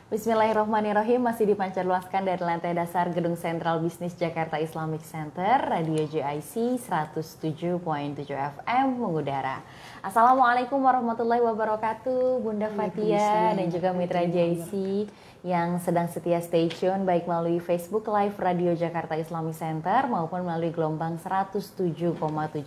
Bismillahirrahmanirrahim. Masih dipancarluaskan dari lantai dasar Gedung Sentral Bisnis Jakarta Islamic Center, Radio JIC 107.7 FM mengudara. Assalamualaikum warahmatullahi wabarakatuh, Bunda Fatia dan juga Mitra JIC yang sedang setia stay tune baik melalui Facebook Live Radio Jakarta Islamic Center maupun melalui gelombang 107.7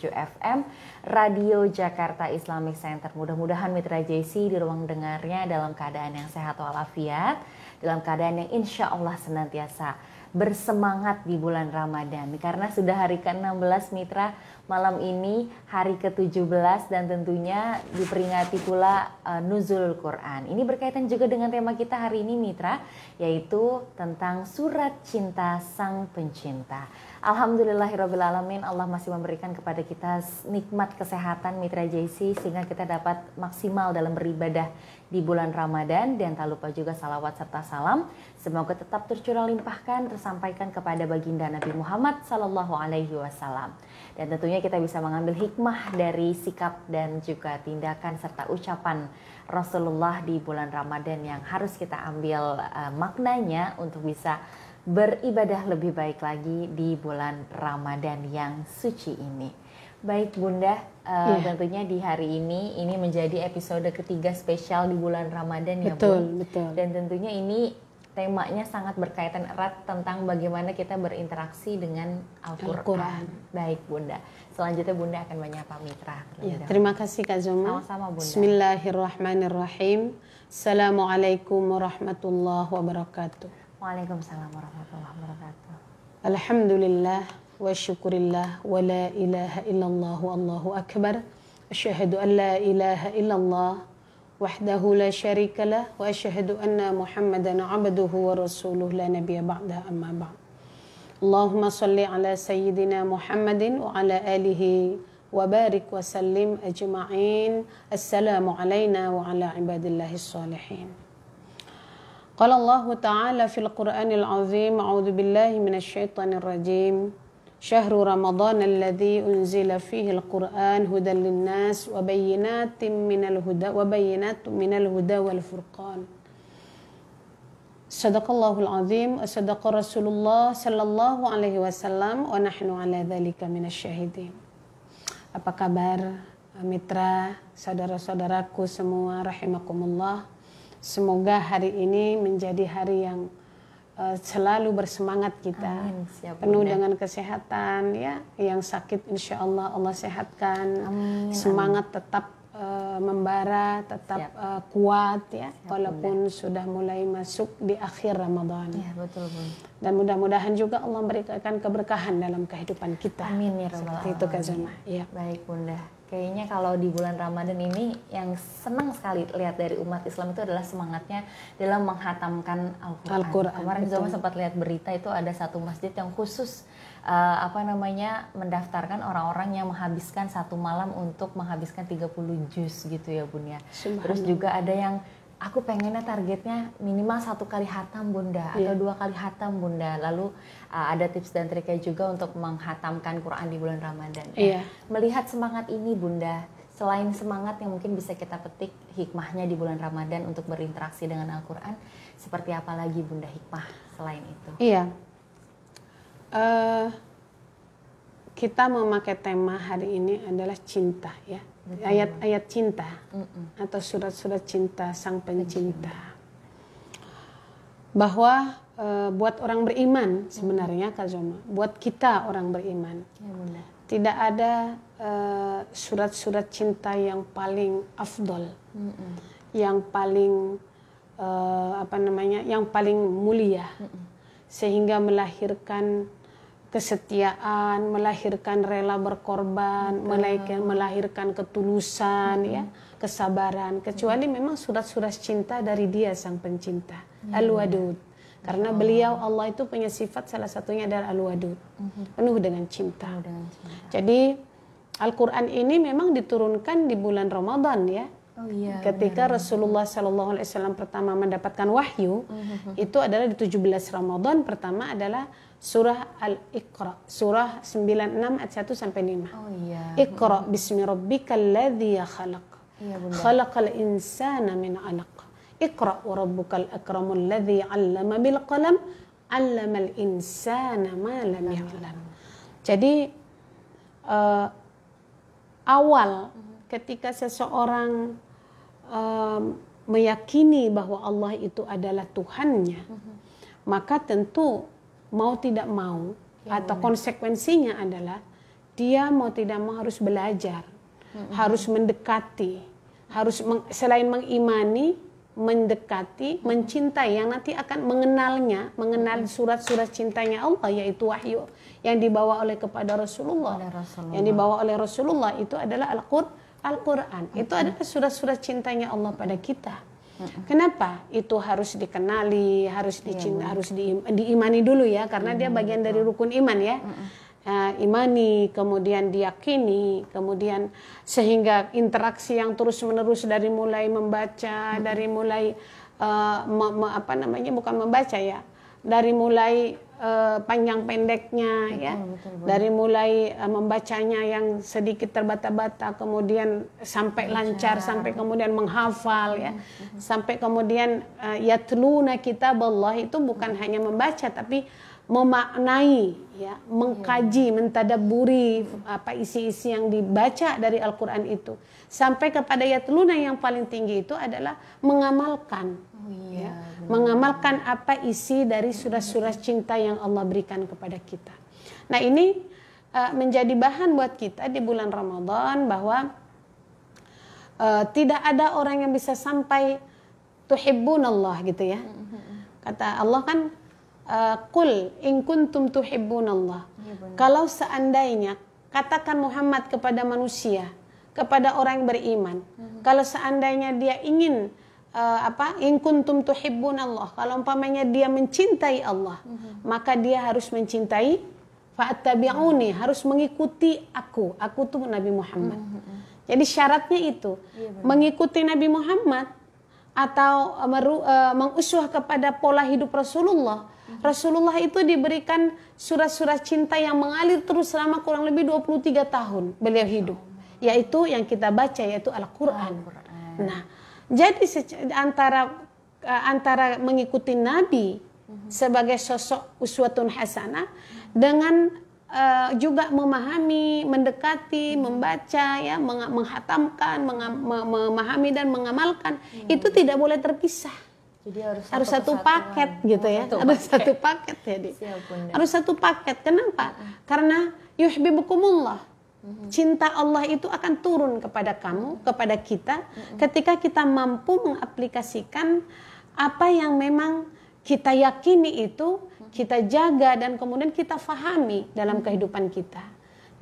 FM Radio Jakarta Islamic Center. Mudah-mudahan Mitra JIC di ruang dengarnya dalam keadaan yang sehat walafiat, dalam keadaan yang insya Allah senantiasa bersemangat di bulan Ramadan. Karena sudah hari ke-16 Mitra, malam ini hari ke-17 dan tentunya diperingati pula Nuzul Quran. Ini berkaitan juga dengan tema kita hari ini Mitra, yaitu tentang surat cinta sang pencinta. Alhamdulillahirrabbilalamin, Allah masih memberikan kepada kita nikmat kesehatan Mitra JC sehingga kita dapat maksimal dalam beribadah di bulan Ramadan. Dan tak lupa juga salawat serta salam semoga tetap tercurah limpahkan tersampaikan kepada baginda Nabi Muhammad SAW. Dan tentunya kita bisa mengambil hikmah dari sikap dan juga tindakan serta ucapan Rasulullah di bulan Ramadan yang harus kita ambil maknanya untuk bisa beribadah lebih baik lagi di bulan Ramadan yang suci ini. Baik Bunda, tentunya di hari ini menjadi episode ketiga spesial di bulan Ramadan ya Bun. Betul. Dan tentunya ini temanya sangat berkaitan erat tentang bagaimana kita berinteraksi dengan Al-Quran. Baik Bunda, selanjutnya Bunda akan menyapa Mitra. Ya, terima kasih Kak Zoma. Sama-sama Bunda. Bismillahirrahmanirrahim. Assalamualaikum warahmatullahi wabarakatuh. Waalaikumsalam warahmatullahi wabarakatuh. Alhamdulillah wa syukurillah wa la ilaha illallah wa Allahu akbar. Asyhadu an la ilaha illallah wahdahu la syarika lah wa asyhadu anna Muhammadan abduhu wa rasuluh la nabiyya ba'da amma ba'd. Allahumma salli ala sayyidina Muhammadin wa ala alihi wa barik wa sallim ajma'in. Assalamu alayna wa ala ibadillahis salihin. قال الله تعالى في القرآن العظيم أعوذ بالله من الشيطان الرجيم شهر رمضان الذي أنزل فيه القرآن هدى للناس وبينات من الهدى والفرقان صدق الله العظيم وصدق رسول الله صلى الله عليه وسلم ونحن على ذلك من الشاهدين. Apa kabar mitra, saudara-saudaraku semua rahimakumullah. Semoga hari ini menjadi hari yang selalu bersemangat kita. Amin. Penuh dengan kesehatan ya, yang sakit insya Allah Allah sehatkan. Amin. Semangat tetap membara, tetap kuat ya, walaupun sudah mulai masuk di akhir Ramadan. Ya, betul Bun. Dan mudah-mudahan juga Allah memberikan keberkahan dalam kehidupan kita. Amin ya rabbal alamin. Seperti itu Kak Zona. Ya. Baik Bunda. Kayaknya kalau di bulan Ramadan ini yang senang sekali lihat dari umat Islam itu adalah semangatnya dalam menghatamkan Al-Quran. Kemarin Zoma sempat lihat berita itu ada satu masjid yang khusus mendaftarkan orang-orang yang menghabiskan satu malam untuk menghabiskan 30 juz gitu ya Bun ya. Terus juga ada yang aku pengennya targetnya minimal 1 kali hatam Bunda atau 2 kali hatam Bunda. Lalu ada tips dan triknya juga untuk menghatamkan Quran di bulan Ramadan. Melihat semangat ini Bunda, selain semangat yang mungkin bisa kita petik hikmahnya di bulan Ramadan untuk berinteraksi dengan Al-Quran, seperti apa lagi Bunda hikmah selain itu? Iya. Kita memakai tema hari ini adalah cinta ya. Ayat-ayat cinta atau surat-surat cinta sang pencinta. Bahwa buat orang beriman sebenarnya Kak Zoma, buat kita orang beriman, ya, tidak ada surat-surat cinta yang paling afdol, yang paling yang paling mulia, sehingga melahirkan kesetiaan, melahirkan rela berkorban, melahirkan ketulusan, ya, kesabaran. Kecuali memang surat-surat cinta dari Dia sang pencinta, Al-Wadud. Karena beliau Allah itu punya sifat salah satunya adalah Al-Wadud, penuh dengan cinta. Jadi Al-Quran ini memang diturunkan di bulan Ramadan ya. Ketika Rasulullah SAW pertama mendapatkan wahyu, itu adalah di 17 Ramadan. Pertama adalah surah Al-Iqra, surah 96 ayat 1 sampai 5. Iqra bismi rabbikal ladzi khalaq. Khalaqal insana min 'alaq. Iqra wa rabbukal akramul ladzi 'allama bil qalam 'allamal insana ma lam ya'lam. Jadi awal ketika seseorang meyakini bahwa Allah itu adalah Tuhannya, maka tentu mau tidak mau atau konsekuensinya adalah dia mau tidak mau harus belajar, harus mendekati, harus selain mengimani, mendekati, mencintai, yang nanti akan mengenal surat-surat cintanya Allah, yaitu wahyu yang dibawa oleh kepada Rasulullah. Yang dibawa oleh Rasulullah itu adalah Al-Quran. Itu adalah surat-surat cintanya Allah pada kita. Kenapa? Itu harus dikenali, harus diimani dulu ya, karena dia bagian dari rukun iman ya. Imani, kemudian diyakini, kemudian sehingga interaksi yang terus-menerus dari mulai membaca, dari mulai bukan membaca ya, dari mulai panjang pendeknya ya, dari mulai membacanya yang sedikit terbata-bata, kemudian sampai lancar, sampai kemudian menghafal ya, sampai kemudian yatluna kitaballah, itu bukan hanya membaca tapi memaknai ya, mengkaji, mentadabburi apa isi-isi yang dibaca dari Al-Qur'an itu, sampai kepada yatluna yang paling tinggi itu adalah mengamalkan. Ya, mengamalkan apa isi dari surat-surat cinta yang Allah berikan kepada kita. Nah, ini menjadi bahan buat kita di bulan Ramadan, bahwa tidak ada orang yang bisa sampai tuhibbunallah gitu ya. Kata Allah kan, qul in kuntum tuhibbunallah. Kalau seandainya, katakan Muhammad kepada manusia, kepada orang yang beriman, kalau seandainya dia ingin in kuntum tuhibbunallah, kalau umpamanya dia mencintai Allah, maka dia harus mencintai fa'attabi'uni, harus mengikuti aku tuh Nabi Muhammad. Jadi syaratnya itu mengikuti Nabi Muhammad atau menguswah kepada pola hidup Rasulullah. Rasulullah itu diberikan surat-surat cinta yang mengalir terus selama kurang lebih 23 tahun beliau hidup, yaitu yang kita baca, yaitu Al-Quran. Nah, jadi antara mengikuti Nabi sebagai sosok uswatun hasanah dengan juga memahami, mendekati, membaca ya, menghatamkan, memahami dan mengamalkan, itu tidak boleh terpisah. Jadi harus satu paket gitu ya. Harus satu paket jadi. Harus satu paket. Kenapa? Karena yuhibbukumullah. Cinta Allah itu akan turun kepada kamu, kepada kita, ketika kita mampu mengaplikasikan apa yang memang kita yakini itu, kita jaga dan kemudian kita fahami dalam kehidupan kita.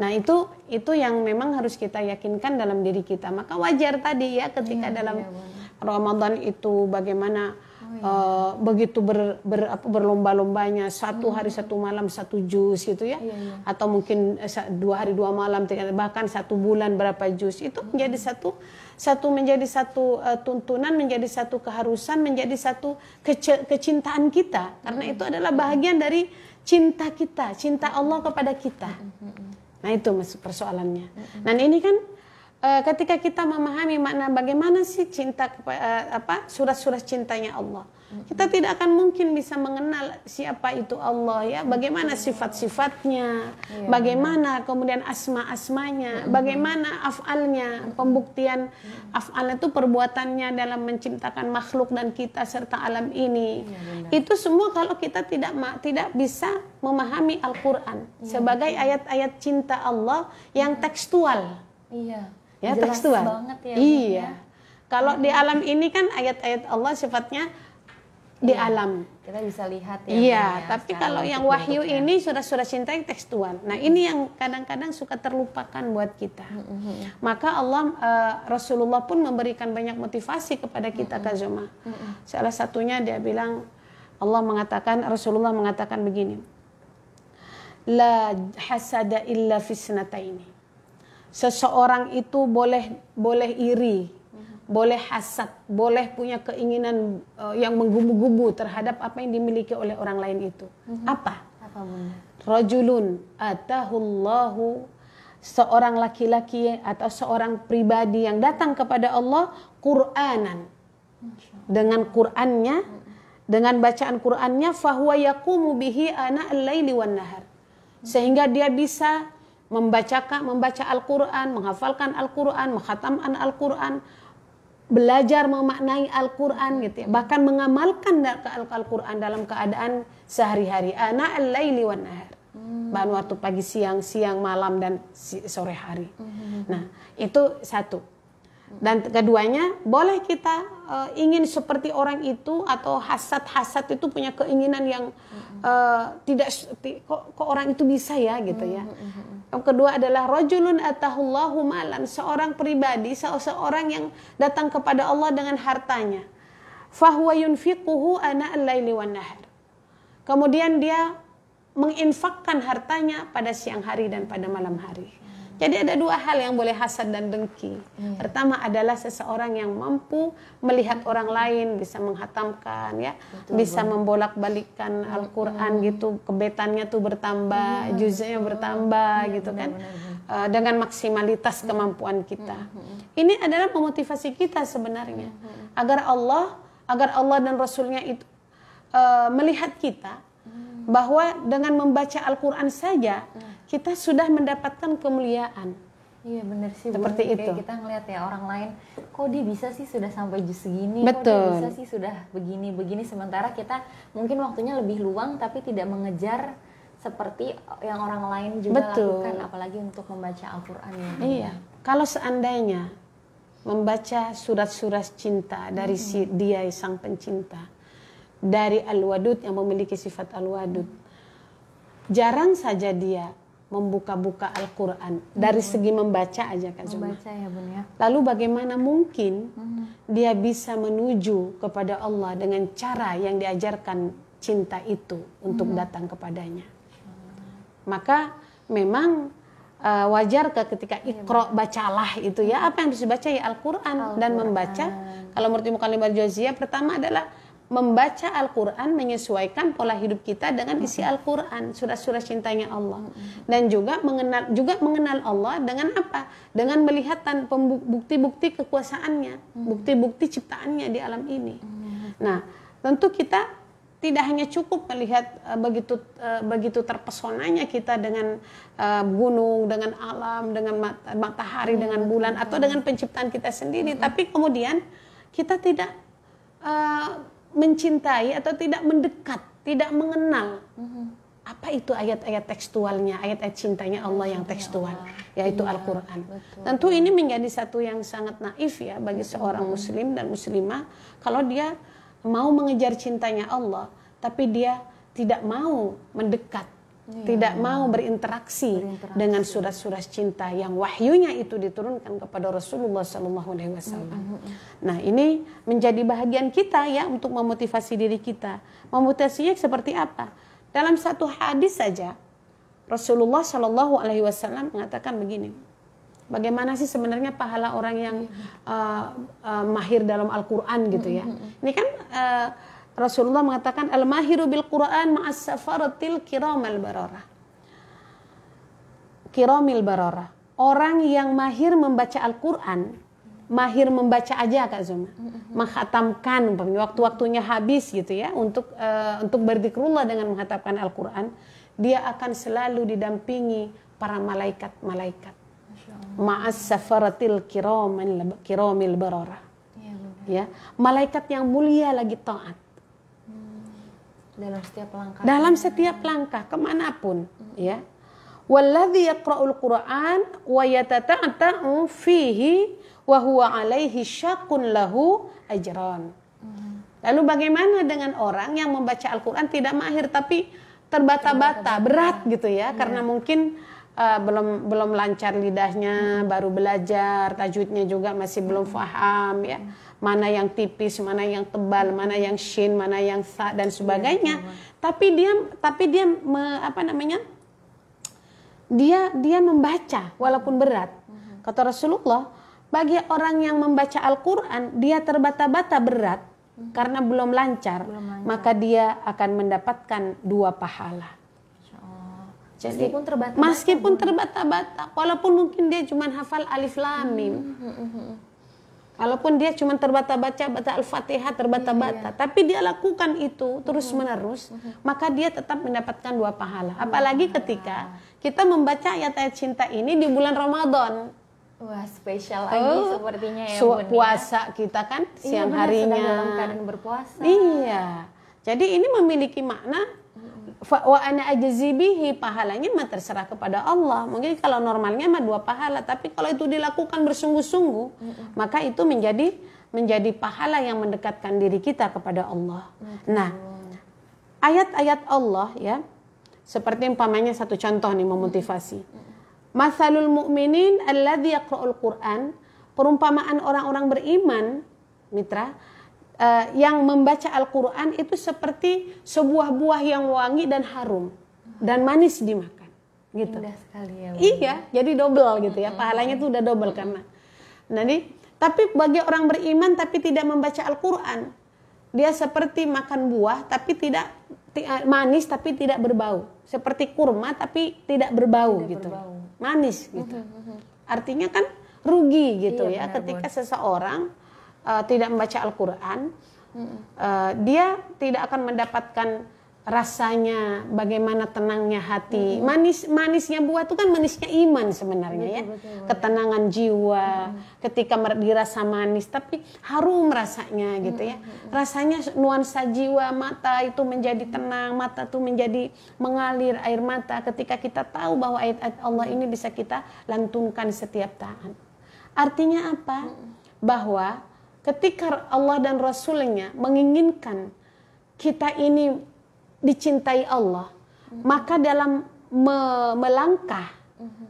Nah, itu yang memang harus kita yakinkan dalam diri kita. Maka wajar tadi ya, ketika dalam Ramadan itu bagaimana begitu berlomba-lombanya, satu hari satu malam satu juz gitu ya, atau mungkin 2 hari 2 malam, bahkan 1 bulan berapa juz, itu menjadi satu tuntunan, menjadi satu keharusan, menjadi satu kecintaan kita, karena itu adalah bahagian dari cinta kita, cinta Allah kepada kita. Nah, itu persoalannya. Dan ini kan ketika kita memahami makna bagaimana sih cinta, surat-surat cintanya Allah, kita tidak akan mungkin bisa mengenal siapa itu Allah ya, bagaimana sifat-sifatnya, bagaimana kemudian asma-asmanya, bagaimana af'alnya, pembuktian af'al itu perbuatannya dalam menciptakan makhluk dan kita serta alam ini. Itu semua kalau kita tidak bisa memahami Al-Quran sebagai ayat-ayat cinta Allah yang tekstual. Ya, jelas tekstual banget ya. Iya. Kalau di alam ini kan ayat-ayat Allah sifatnya di alam. Kita bisa lihat ya. Iya, tapi kalau yang wahyu ini surat-surat cinta yang tekstual. Nah, ini yang kadang-kadang suka terlupakan buat kita. Maka Rasulullah pun memberikan banyak motivasi kepada kita, Kak Zoma. Salah satunya dia bilang, Rasulullah mengatakan begini. La hasada illa fisnataini. Seseorang itu boleh iri, boleh hasad, boleh punya keinginan yang menggubu-gubu terhadap apa yang dimiliki oleh orang lain itu. Apa Bunda? Rajulun atahullahu, seorang laki-laki atau seorang pribadi yang datang kepada Allah Qur'anan, dengan Qur'annya, dengan bacaan Qur'annya, fahuwa yaqumu bihi ana al-laili wan nahar. Sehingga dia bisa membaca Al-Qur'an, menghafalkan Al-Qur'an, menghatamkan Al-Qur'an, belajar memaknai Al-Qur'an gitu ya. Bahkan mengamalkan Al-Qur'an dalam keadaan sehari-hari. Ana al-laili wan nahar. Bahan waktu pagi, siang, malam dan sore hari. Nah, itu satu. Dan keduanya, boleh kita ingin seperti orang itu, atau hasad itu punya keinginan yang kok orang itu bisa ya gitu ya. Yang kedua adalah rajulun atahullahu malan, seorang pribadi, seorang yang datang kepada Allah dengan hartanya. Fahuwa yunfiquhu ana al-laili wan nahar. Kemudian dia menginfakkan hartanya pada siang hari dan pada malam hari. Jadi ada dua hal yang boleh hasad dan dengki. Pertama adalah seseorang yang mampu melihat orang lain bisa menghatamkan ya, bisa membolak-balikkan Al-Qur'an gitu, kebetannya tuh bertambah, juznya bertambah gitu kan. Dengan maksimalitas kemampuan kita. Ini adalah memotivasi kita sebenarnya agar Allah dan Rasulnya itu melihat kita bahwa dengan membaca Al-Qur'an saja kita sudah mendapatkan kemuliaan. Iya benar sih. Seperti itu. Kayak kita ngelihat ya orang lain, kok dia bisa sih sudah sampai juz segini, betul. Kok dia bisa sih sudah begini, sementara kita mungkin waktunya lebih luang tapi tidak mengejar seperti yang orang lain juga betul. Lakukan, apalagi untuk membaca Al-Qur'an ya. Iya. Kalau seandainya membaca surat-surat cinta dari dia sang pencinta, dari Al-Wadud yang memiliki sifat Al-Wadud, jarang saja dia membuka-buka Al-Quran dari segi membaca aja kan membaca ya Bun ya. Lalu bagaimana mungkin dia bisa menuju kepada Allah dengan cara yang diajarkan cinta itu untuk datang kepadanya. Maka memang wajar ketika Iqra bacalah itu ya, apa yang harus dibaca ya Al-Quran dan membaca. Kalau menurut Muqaddimah Al-Jauziyah, pertama adalah membaca Al-Quran menyesuaikan pola hidup kita dengan isi Al-Quran, surat-surat cintanya Allah. Dan juga mengenal Allah dengan apa? Dengan melihat bukti-bukti kekuasaannya, bukti-bukti ciptaannya di alam ini. Nah, tentu kita tidak hanya cukup melihat begitu terpesonanya kita dengan gunung, dengan alam, dengan matahari, dengan bulan, atau dengan penciptaan kita sendiri. Tapi kemudian kita tidak mencintai atau tidak mendekat, tidak mengenal apa itu ayat-ayat tekstualnya, ayat-ayat cintanya Allah yang tekstual, yaitu Al-Quran. Tentu ini menjadi satu yang sangat naif ya bagi seorang muslim dan muslimah kalau dia mau mengejar cintanya Allah, tapi dia tidak mau mendekat, tidak mau berinteraksi dengan surat-surat cinta yang wahyunya itu diturunkan kepada Rasulullah SAW. Nah, ini menjadi bahagian kita ya untuk memotivasi diri kita. Memotivasinya seperti apa? Dalam satu hadis saja Rasulullah SAW mengatakan begini. Bagaimana sih sebenarnya pahala orang yang mahir dalam Al-Quran gitu ya? Ini kan Rasulullah mengatakan al-mahiru bil Quran ma'as safaratil kiramil bararah. Kiramil bararah. Orang yang mahir membaca Al-Quran, mahir membaca aja Kak Zuma, menghatamkan waktu-waktunya habis gitu ya untuk berzikrullah dengan menghatamkan Al-Quran, dia akan selalu didampingi para malaikat-malaikat. Ma'as safaratil kiramil bararah. Ya, malaikat yang mulia lagi taat. Dalam setiap langkah kemanapun ya. Walladzi yaqra'ul Qur'an wa yatata'u fihi wa huwa 'alaihi syaqqun lahu ajran. Lalu bagaimana dengan orang yang membaca Al-Qur'an tidak mahir tapi terbata-bata, berat gitu ya, karena mungkin belum lancar lidahnya, baru belajar, tajwidnya juga masih belum paham ya. Mana yang tipis, mana yang tebal, mana yang shin, mana yang sa dan sebagainya. Tapi dia dia membaca walaupun berat. Kata Rasulullah, bagi orang yang membaca Al-Qur'an dia terbata-bata berat karena belum lancar, maka dia akan mendapatkan 2 pahala. Jadi meskipun terbata-bata, walaupun mungkin dia cuma hafal alif lam mim. Walaupun dia cuma terbata-baca, baca Al-Fatihah terbata-bata, tapi dia lakukan itu terus-menerus, maka dia tetap mendapatkan 2 pahala. Apalagi ketika kita membaca ayat-ayat cinta ini di bulan Ramadan. Wah, spesial lagi sepertinya ya, Bun. Puasa kita kan siang harinya. Sedang dalam keadaan berpuasa. Iya. Jadi ini memiliki makna wa ana ajzi bihi, pahalanya mah terserah kepada Allah. Mungkin kalau normalnya mah 2 pahala, tapi kalau itu dilakukan bersungguh-sungguh, maka itu menjadi pahala yang mendekatkan diri kita kepada Allah. Nah, ayat-ayat Allah ya, seperti umpamanya satu contoh nih memotivasi. Matsalul mu'minin alladzi yaqra'ul Qur'an, perumpamaan orang-orang beriman, mitra, yang membaca Al-Quran itu seperti sebuah buah yang wangi dan harum dan manis dimakan gitu. Indah sekali ya, iya, jadi double gitu ya, pahalanya itu udah double karena. Tapi bagi orang beriman tapi tidak membaca Al-Quran, dia seperti makan buah tapi tidak manis tapi tidak berbau, seperti kurma tapi tidak berbau gitu, manis gitu. Artinya kan rugi gitu ya, ketika seseorang tidak membaca Al-Quran, dia tidak akan mendapatkan rasanya bagaimana tenangnya hati. Manisnya buah itu kan manisnya iman sebenarnya ya. Ketenangan jiwa ketika dirasa manis tapi harum rasanya gitu ya. Rasanya nuansa jiwa, mata itu menjadi tenang, mata itu menjadi mengalir air mata ketika kita tahu bahwa ayat-ayat Allah ini bisa kita lantunkan setiap saat. Artinya apa? Bahwa ketika Allah dan Rasulnya menginginkan kita ini dicintai Allah, maka dalam melangkah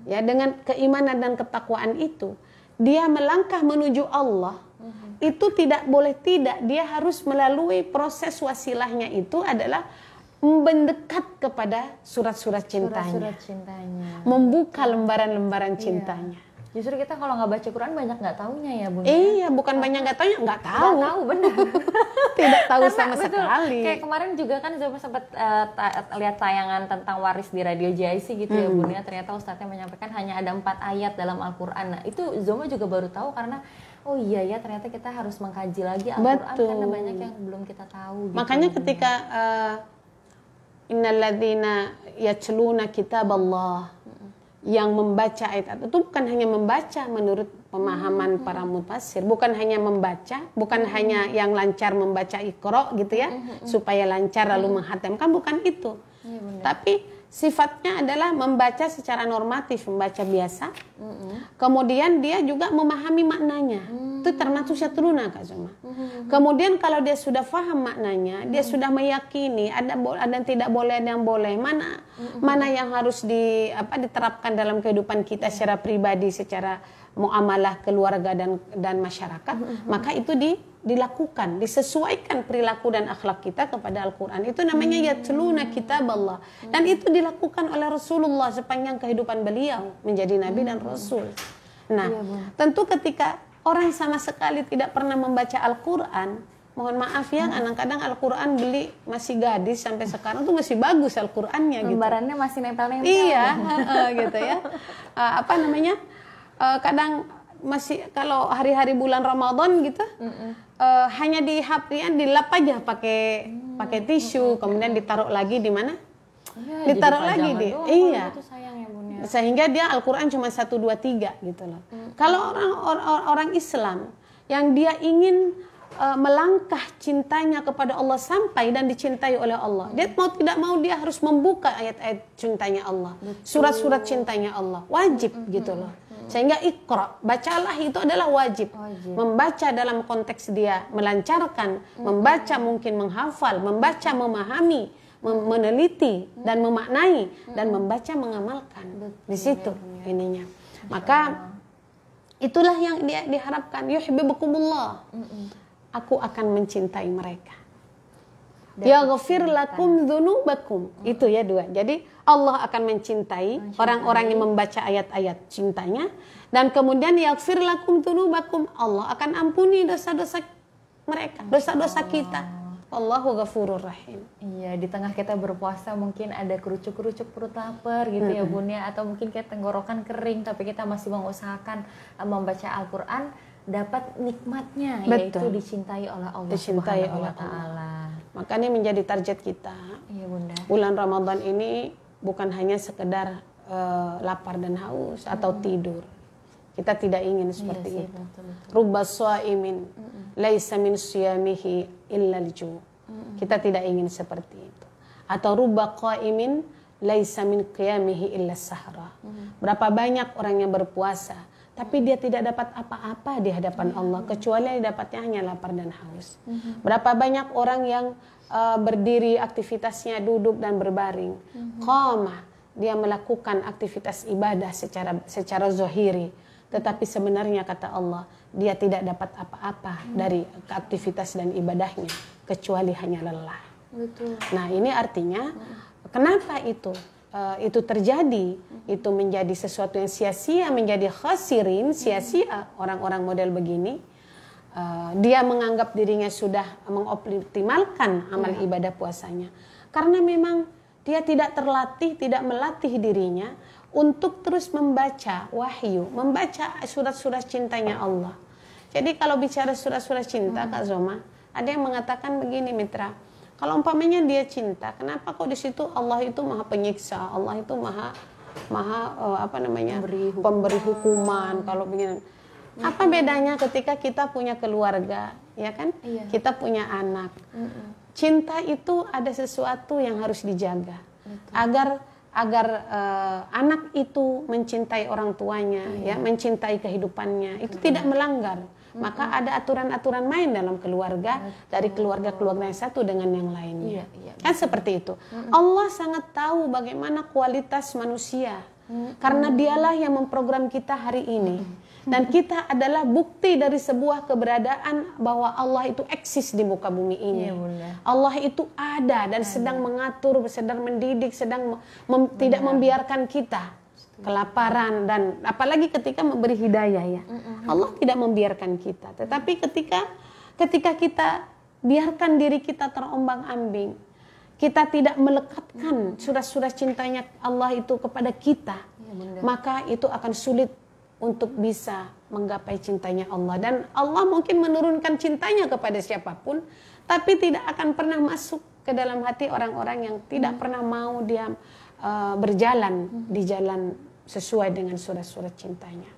ya dengan keimanan dan ketakwaan itu, dia melangkah menuju Allah, itu tidak boleh tidak, dia harus melalui proses wasilahnya, itu adalah mendekat kepada surat-surat cintanya, membuka lembaran-lembaran cintanya. Justru kita kalau nggak baca Quran banyak nggak taunya ya, Bun. Iya, bukan banyak nggak taunya, nggak tahu. Nggak tahu, benar. Tidak tahu Karena, sama sekali. Kayak kemarin juga kan Zoma sempat lihat tayangan tentang waris di Radio JIC gitu ya, Bun ya. Ternyata Ustadznya menyampaikan hanya ada 4 ayat dalam Al-Quran. Nah, itu Zoma juga baru tahu karena oh iya ya, ternyata kita harus mengkaji lagi Al-Quran karena banyak yang belum kita tahu. Gitu, makanya ketika innalladzina yatluna kitaballah, yang membaca ayat itu bukan hanya membaca menurut pemahaman para mufassir, bukan hanya membaca, bukan hanya yang lancar membaca Iqra gitu ya, supaya lancar lalu menghatamkan, bukan itu. Tapi sifatnya adalah membaca secara normatif, membaca biasa. Kemudian dia juga memahami maknanya. Itu termasuk yatluna Kak Zoma. Kemudian kalau dia sudah paham maknanya, dia sudah meyakini ada tidak boleh, ada yang boleh, mana yang harus diterapkan dalam kehidupan kita secara pribadi, secara muamalah keluarga dan masyarakat, maka itu dilakukan, disesuaikan perilaku dan akhlak kita kepada Al-Quran. Itu namanya yatluna kitaballah, dan itu dilakukan oleh Rasulullah sepanjang kehidupan beliau menjadi Nabi dan Rasul. Nah, tentu ketika orang sama sekali tidak pernah membaca Al-Quran, mohon maaf ya, kadang-kadang Al-Quran beli masih gadis sampai sekarang tuh masih bagus Al-Qurannya gitu. Lembarannya masih nempel-nempel. Iya, gitu ya. Kadang masih kalau hari-hari bulan Ramadan gitu, hanya dilap aja pakai tisu, kemudian ditaruh lagi di mana? Ya, ditaruh lagi di iya. Itu sayang ya, Bun, ya. Sehingga dia Al-Quran cuma 1, 2, 3 gitu loh. Kalau orang Islam yang dia ingin melangkah cintanya kepada Allah sampai dan dicintai oleh Allah, dia mau tidak mau dia harus membuka ayat-ayat cintanya Allah, surat-surat cintanya Allah, wajib gitu loh. Sehingga Iqra, bacalah itu adalah wajib. Membaca dalam konteks dia melancarkan, membaca mungkin menghafal, membaca memahami, meneliti dan memaknai, dan membaca mengamalkan. Di situ ininya. Maka itulah yang dia diharapkan, yuhibbukumullah. Aku akan mencintai mereka. Yaghfir lakum dzunubakum. Itu ya 2. Jadi Allah akan mencintai orang-orang yang membaca ayat-ayat cintanya, dan kemudian yaghfir lakum dzunubakum, Allah akan ampuni dosa-dosa mereka, dosa-dosa kita. Allahu ghafurur rahim. Iya, di tengah kita berpuasa mungkin ada kerucuk-kerucuk perut lapar gitu ya, Bun ya, atau mungkin kayak tenggorokan kering tapi kita masih mengusahakan membaca Al-Qur'an. dapat nikmatnya, Betul. yaitu dicintai oleh Allah Dicintai Subhanahu oleh wa Ta'ala. Makanya menjadi target kita. Iya Bunda. Bulan Ramadan ini bukan hanya sekedar lapar dan haus atau tidur. Kita tidak ingin seperti Iya sih, itu. betul. Rubba shaimin laisa min siyamihi illa al-ju'. Kita tidak ingin seperti itu. Atau rubba qaimin laisa min qiyamihi illa sahra. Berapa banyak orang yang berpuasa tapi dia tidak dapat apa-apa di hadapan Allah kecuali yang dapatnya hanya lapar dan haus. Berapa banyak orang yang berdiri aktivitasnya duduk dan berbaring. Qamah, dia melakukan aktivitas ibadah secara zahiri, tetapi sebenarnya kata Allah dia tidak dapat apa-apa dari aktivitas dan ibadahnya kecuali hanya lelah. Betul. Nah, ini artinya kenapa itu terjadi, itu menjadi sesuatu yang sia-sia, menjadi khasirin, sia-sia orang-orang model begini. Dia menganggap dirinya sudah mengoptimalkan amal ibadah puasanya karena memang dia tidak terlatih, tidak melatih dirinya untuk terus membaca wahyu, membaca surat-surat cintanya Allah. Jadi kalau bicara surat-surat cinta, Kak Zoma, ada yang mengatakan begini, Mitra, kalau umpamanya dia cinta, kenapa kok di situ Allah itu maha penyiksa, Allah itu maha pemberi hukuman kalau begini. Apa bedanya ketika kita punya keluarga, ya kan? Iya. Kita punya anak. Cinta itu ada sesuatu yang harus dijaga. Betul. Agar anak itu mencintai orang tuanya, ya, mencintai kehidupannya, itu tidak melanggar. Maka ada aturan-aturan main dalam keluarga, dari keluarga-keluarga yang satu dengan yang lainnya. Kan seperti itu. Allah sangat tahu bagaimana kualitas manusia. Karena dialah yang memprogram kita hari ini. Dan kita adalah bukti dari sebuah keberadaan bahwa Allah itu eksis di muka bumi ini. Allah itu ada dan sedang mengatur, sedang mendidik, sedang tidak membiarkan kita kelaparan, dan apalagi ketika memberi hidayah, ya. Allah tidak membiarkan kita. Tetapi ketika kita biarkan diri kita terombang-ambing, kita tidak melekatkan surat-surat cintanya Allah itu kepada kita, maka itu akan sulit untuk bisa menggapai cintanya Allah. Dan Allah mungkin menurunkan cintanya kepada siapapun, tapi tidak akan pernah masuk ke dalam hati orang-orang yang tidak pernah mau dia berjalan di jalan sesuai dengan surat-surat cintanya.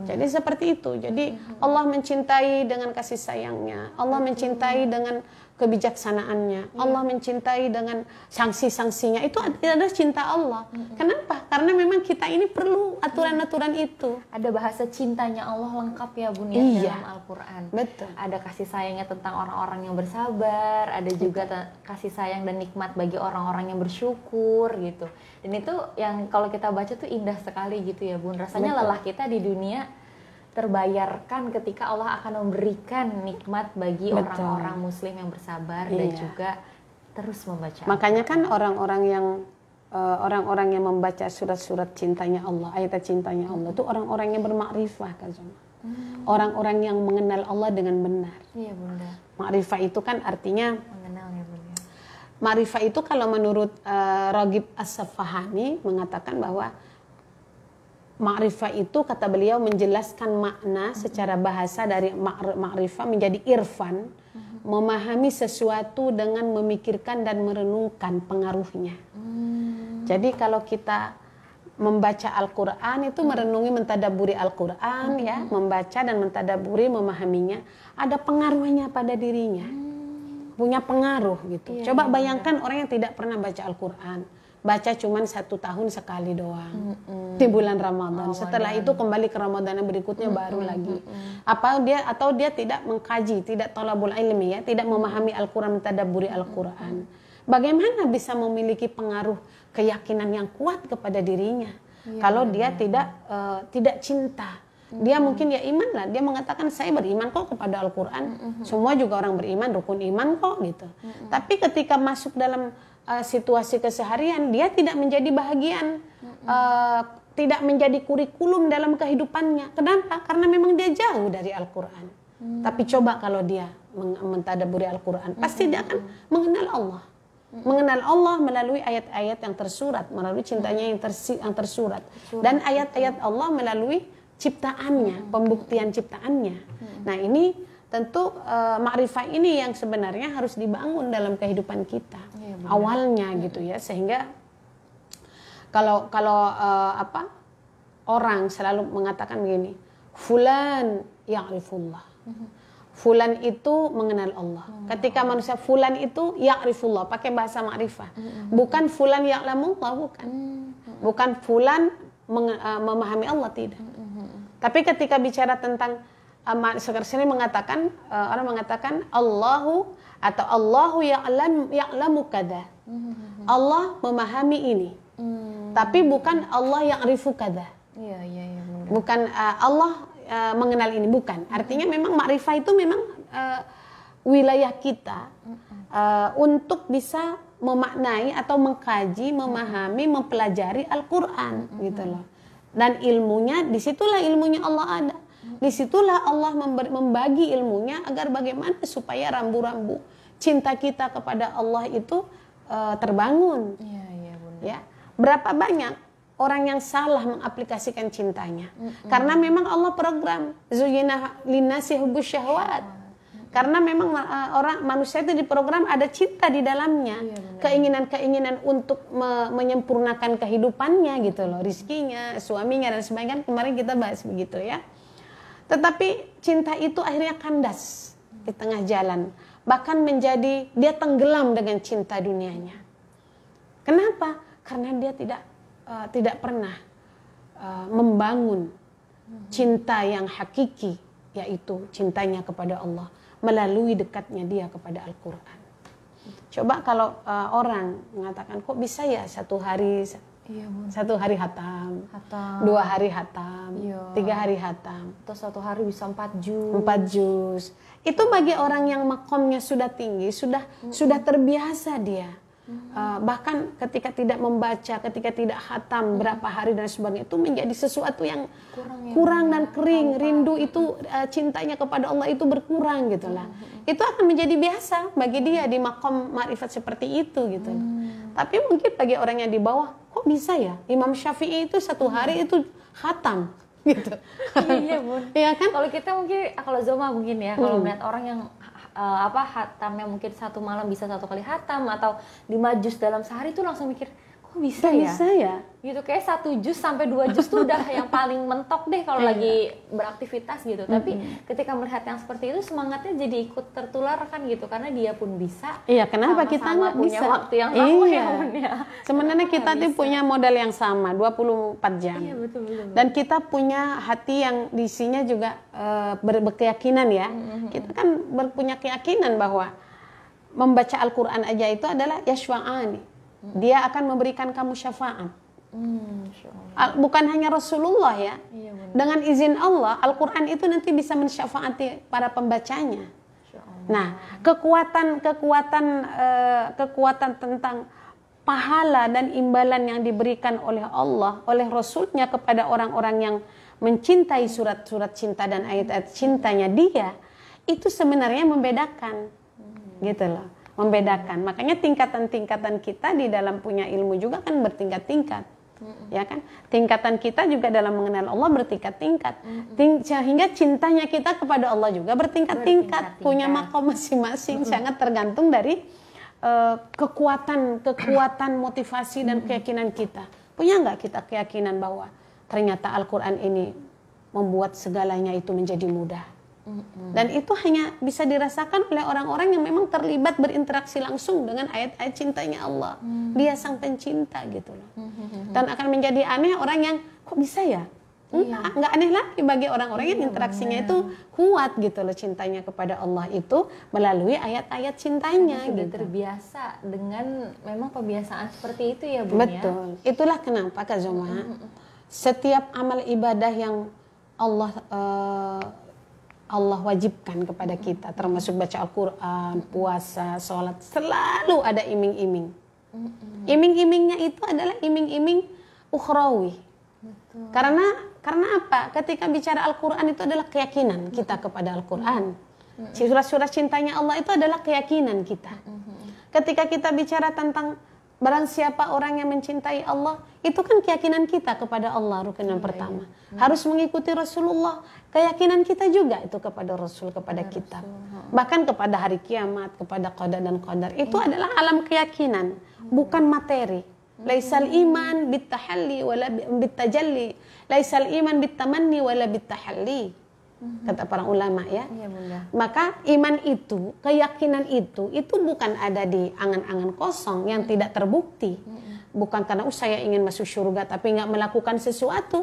Jadi seperti itu. Jadi Allah mencintai dengan kasih sayangnya, Allah mencintai dengan kebijaksanaannya, Allah mencintai dengan sanksi-sanksinya. Itu adalah cinta Allah. Kenapa? Karena memang kita ini perlu aturan-aturan itu. Ada bahasa cintanya Allah lengkap ya Bun, ya, dalam Al-Quran. Betul. Ada kasih sayangnya tentang orang-orang yang bersabar, ada juga kasih sayang dan nikmat bagi orang-orang yang bersyukur gitu. Dan itu yang kalau kita baca tuh indah sekali gitu ya Bun. Rasanya lelah kita di dunia terbayarkan ketika Allah akan memberikan nikmat bagi orang-orang muslim yang bersabar dan juga terus membaca. Makanya kan orang-orang yang membaca surat-surat cintanya Allah, ayat cintanya Allah itu orang-orang yang bermakrifah kan, orang-orang yang mengenal Allah dengan benar. Iya Bunda. Makrifah itu kan artinya mengenal ya Bunda. Makrifah itu kalau menurut Raghib As-Safahani mengatakan bahwa Ma'rifah itu, kata beliau, menjelaskan makna secara bahasa dari ma'rifah menjadi irfan, memahami sesuatu dengan memikirkan dan merenungkan pengaruhnya. Jadi kalau kita membaca Al-Quran itu merenungi, mentadaburi Al-Quran, ya, membaca dan mentadaburi, memahaminya, ada pengaruhnya pada dirinya, punya pengaruh gitu. Coba bayangkan orang yang tidak pernah baca Al-Quran, baca cuman 1 tahun sekali doang di bulan Ramadan. Setelah itu kembali ke Ramadan yang berikutnya baru lagi. Atau dia tidak mengkaji, tidak thalabul ilmi, ya, tidak memahami Al-Quran, mentadaburi Al-Quran. Bagaimana bisa memiliki pengaruh keyakinan yang kuat kepada dirinya kalau dia tidak cinta? Dia mungkin ya iman lah, dia mengatakan saya beriman kok kepada Al-Quran, semua juga orang beriman, rukun iman kok gitu. Tapi ketika masuk dalam situasi keseharian, dia tidak menjadi bahagian, tidak menjadi kurikulum dalam kehidupannya. Kenapa? Karena memang dia jauh dari Al-Quran. Tapi coba kalau dia mentadaburi Al-Quran, pasti dia akan mengenal Allah. Mengenal Allah melalui ayat-ayat yang tersurat, melalui cintanya yang tersurat. Dan ayat-ayat Allah melalui ciptaannya, pembuktian ciptaannya. Nah ini tentu makrifah ini yang sebenarnya harus dibangun dalam kehidupan kita awalnya gitu ya, sehingga kalau orang selalu mengatakan begini, fulan ya'rifullah, fulan itu mengenal Allah. Ketika manusia fulan itu ya'rifullah, pakai bahasa makrifah, bukan fulan ya'lamullah, bukan fulan memahami Allah, tidak. Tapi ketika bicara tentang sekarang mengatakan orang mengatakan Allahu atau Allahu ya'lamu kada. Allah memahami ini. Tapi bukan Allah ya'rifu kada. Bukan Allah mengenal ini, bukan. Artinya memang makrifah itu memang wilayah kita untuk bisa memaknai atau mengkaji, memahami, mempelajari Al-Qur'an gitu loh. Dan ilmunya, disitulah ilmunya Allah ada. Disitulah Allah membagi ilmunya agar bagaimana supaya rambu-rambu cinta kita kepada Allah itu terbangun. Ya, berapa banyak orang yang salah mengaplikasikan cintanya? Karena memang Allah program zuyyina linnasi hubbus syahwat. Karena memang manusia itu diprogram ada cinta di dalamnya, keinginan-keinginan untuk menyempurnakan kehidupannya gitu loh, rizkinya, suaminya dan sebagainya. Kemarin kita bahas begitu ya. Tetapi cinta itu akhirnya kandas di tengah jalan, bahkan menjadi dia tenggelam dengan cinta dunianya. Kenapa? Karena dia tidak pernah membangun cinta yang hakiki, yaitu cintanya kepada Allah melalui dekatnya dia kepada Al-Quran. Coba kalau orang mengatakan, kok bisa ya satu hari hatam, 2 hari hatam, 3 hari hatam, atau 1 hari bisa 4 juz. 4 juz. Itu bagi orang yang makomnya sudah tinggi, sudah terbiasa dia. Bahkan ketika tidak membaca, ketika tidak hatam berapa hari dan sebagainya, itu menjadi sesuatu yang kurang dan kering. Rindu itu, cintanya kepada Allah itu berkurang gitulah. Itu akan menjadi biasa bagi dia di makom ma'rifat seperti itu gitu. Tapi mungkin bagi orang yang di bawah, kok bisa ya Imam Syafi'i itu 1 hari itu hatam gitu. Iya Bun. Iya kan? Kalau kita mungkin, kalau Zoma mungkin ya, kalau melihat orang yang hatamnya mungkin 1 malam bisa 1 kali hatam atau 5 juz dalam sehari, itu langsung mikir, kok bisa ya? Gitu, kayak 1 juz sampai 2 juz tuh udah yang paling mentok deh kalau lagi beraktivitas gitu. Tapi ketika melihat yang seperti itu, semangatnya jadi ikut tertular kan gitu, karena dia pun bisa. Iya, kenapa kita nggak punya bisa? waktu yang sama ya. Sebenarnya kita tuh punya modal yang sama, 24 jam. Iya, betul. Dan kita punya hati yang isinya juga berkeyakinan ya. Kita kan punya keyakinan bahwa membaca Al-Quran aja itu adalah yashfa'ani. Dia akan memberikan kamu syafaat. Bukan hanya Rasulullah ya. Dengan izin Allah, Al-Quran itu nanti bisa mensyafaati para pembacanya. Nah, kekuatan tentang pahala dan imbalan yang diberikan oleh Allah, oleh Rasulnya kepada orang-orang yang mencintai surat-surat cinta dan ayat-ayat cintanya dia, itu sebenarnya membedakan. Gitu loh. Membedakan. Makanya tingkatan-tingkatan kita di dalam punya ilmu juga kan bertingkat-tingkat. Ya kan? Tingkatan kita juga dalam mengenal Allah bertingkat-tingkat. Sehingga cintanya kita kepada Allah juga bertingkat-tingkat. Punya makom masing-masing. Sangat tergantung dari kekuatan motivasi dan keyakinan kita. Punya nggak kita keyakinan bahwa ternyata Al-Quran ini membuat segalanya itu menjadi mudah? Dan itu hanya bisa dirasakan oleh orang-orang yang memang terlibat berinteraksi langsung dengan ayat-ayat cintanya Allah. Dia sang pencinta gitu loh. Dan akan menjadi aneh orang yang, kok bisa ya? Nggak aneh lagi bagi orang-orang yang interaksinya itu kuat gitu loh, cintanya kepada Allah itu melalui ayat-ayat cintanya. Sudah gitu. terbiasa dengan memang kebiasaan seperti itu ya Bun. Betul. Ya? Itulah kenapa Kak Zoma, setiap amal ibadah yang Allah wajibkan kepada kita, termasuk baca Al-Quran, puasa, sholat, selalu ada iming-iming. Iming-imingnya itu adalah iming-iming ukhrawi. Karena apa? Ketika bicara Al-Quran itu adalah keyakinan kita kepada Al-Quran. Surat-surat cintanya Allah itu adalah keyakinan kita. Ketika kita bicara tentang Barang siapa orang yang mencintai Allah, itu kan keyakinan kita kepada Allah, rukun yang pertama. Harus mengikuti Rasulullah, keyakinan kita juga itu kepada Rasul, kepada kitab. Bahkan kepada hari kiamat, kepada qada dan qadar. Itu adalah alam keyakinan, bukan materi. Laisal iman bitahalli wala bitajalli. Laisal iman bitamanni wala bitahalli. Kata para ulama ya. Iya, Bunda. Maka iman itu, keyakinan itu bukan ada di angan-angan kosong yang tidak terbukti. Bukan karena saya ingin masuk surga tapi nggak melakukan sesuatu,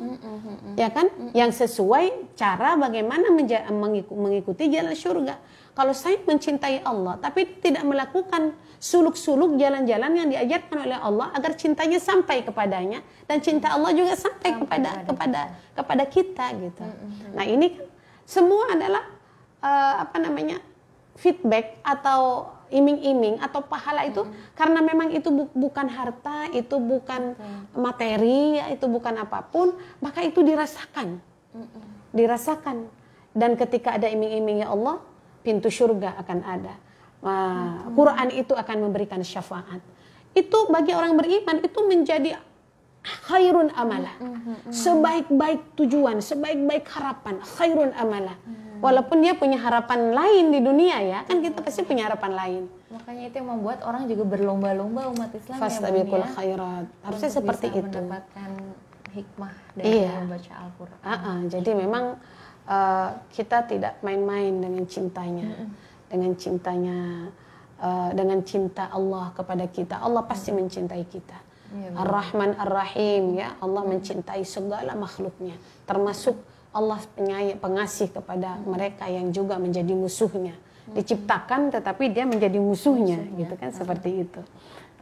ya kan? Yang sesuai cara bagaimana mengikuti jalan surga. Kalau saya mencintai Allah tapi tidak melakukan suluk-suluk jalan-jalan yang diajarkan oleh Allah agar cintanya sampai kepadanya dan cinta Allah juga sampai kepada kita gitu. Nah ini kan semua adalah feedback atau iming-iming atau pahala itu karena memang itu bukan harta, itu bukan materi, itu bukan apapun, maka itu dirasakan. Dirasakan. Dan ketika ada iming-imingnya Allah, pintu surga akan ada. Quran itu akan memberikan syafaat. Itu bagi orang beriman itu menjadi khairun amalah. Sebaik-baik tujuan, sebaik-baik harapan, khairun amalah. Walaupun dia punya harapan lain di dunia ya, kan kita pasti punya harapan lain. Makanya itu yang membuat orang juga berlomba-lomba umat Islam Fastabiqul khairat. Harusnya seperti itu. Mendapatkan hikmah dari membaca Al-Qur'an. Jadi memang kita tidak main-main dengan cintanya. Dengan cinta Allah kepada kita. Allah pasti mencintai kita. Ar-Rahman Ar-Rahim ya, Allah mencintai segala makhluknya, termasuk Allah pengasih kepada mereka yang juga menjadi musuhnya. Diciptakan tetapi dia menjadi musuhnya gitu kan, seperti itu.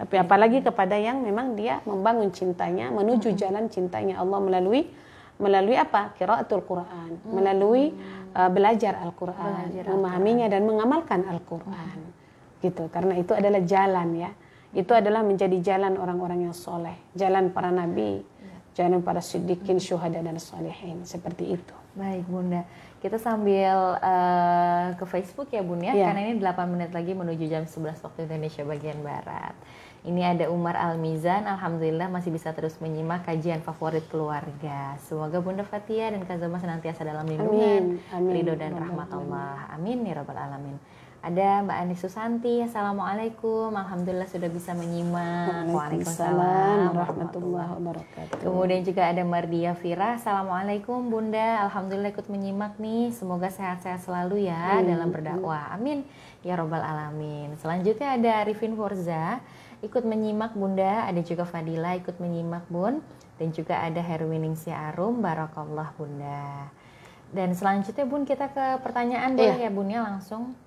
Tapi apalagi kepada yang memang dia membangun cintanya, menuju jalan cintanya Allah melalui apa? Qiraatul Quran, melalui belajar Al-Quran, memahaminya dan mengamalkan Al-Quran. Gitu, karena itu adalah jalan ya. Itu adalah menjadi jalan orang-orang yang soleh, jalan para nabi, jalan para siddiqin, syuhada dan sholihin, seperti itu. Baik Bunda, kita sambil ke Facebook ya Bunda, karena ini 8 menit lagi menuju jam 11 waktu Indonesia bagian Barat. Ini ada Umar Al-Mizan, Alhamdulillah masih bisa terus menyimak kajian favorit keluarga. Semoga Bunda Fathia dan Kak Zoma senantiasa dalam lindungan, ridho dan rahmat Allah. Amin ya rabbal alamin. Ada Mbak Ani Susanti, Assalamualaikum, Alhamdulillah sudah bisa menyimak. Waalaikumsalam warahmatullahi wabarakatuh. Kemudian juga ada Mardia Fira, Assalamualaikum Bunda, Alhamdulillah ikut menyimak nih, semoga sehat-sehat selalu ya dalam berdakwah, amin ya robbal alamin. Selanjutnya ada Arifin Forza, ikut menyimak Bunda, ada juga Fadila ikut menyimak Bun, dan juga ada Herwiningsi Arum, Barakallah Bunda. Dan selanjutnya Bun, kita ke pertanyaan boleh ya Bun ya langsung.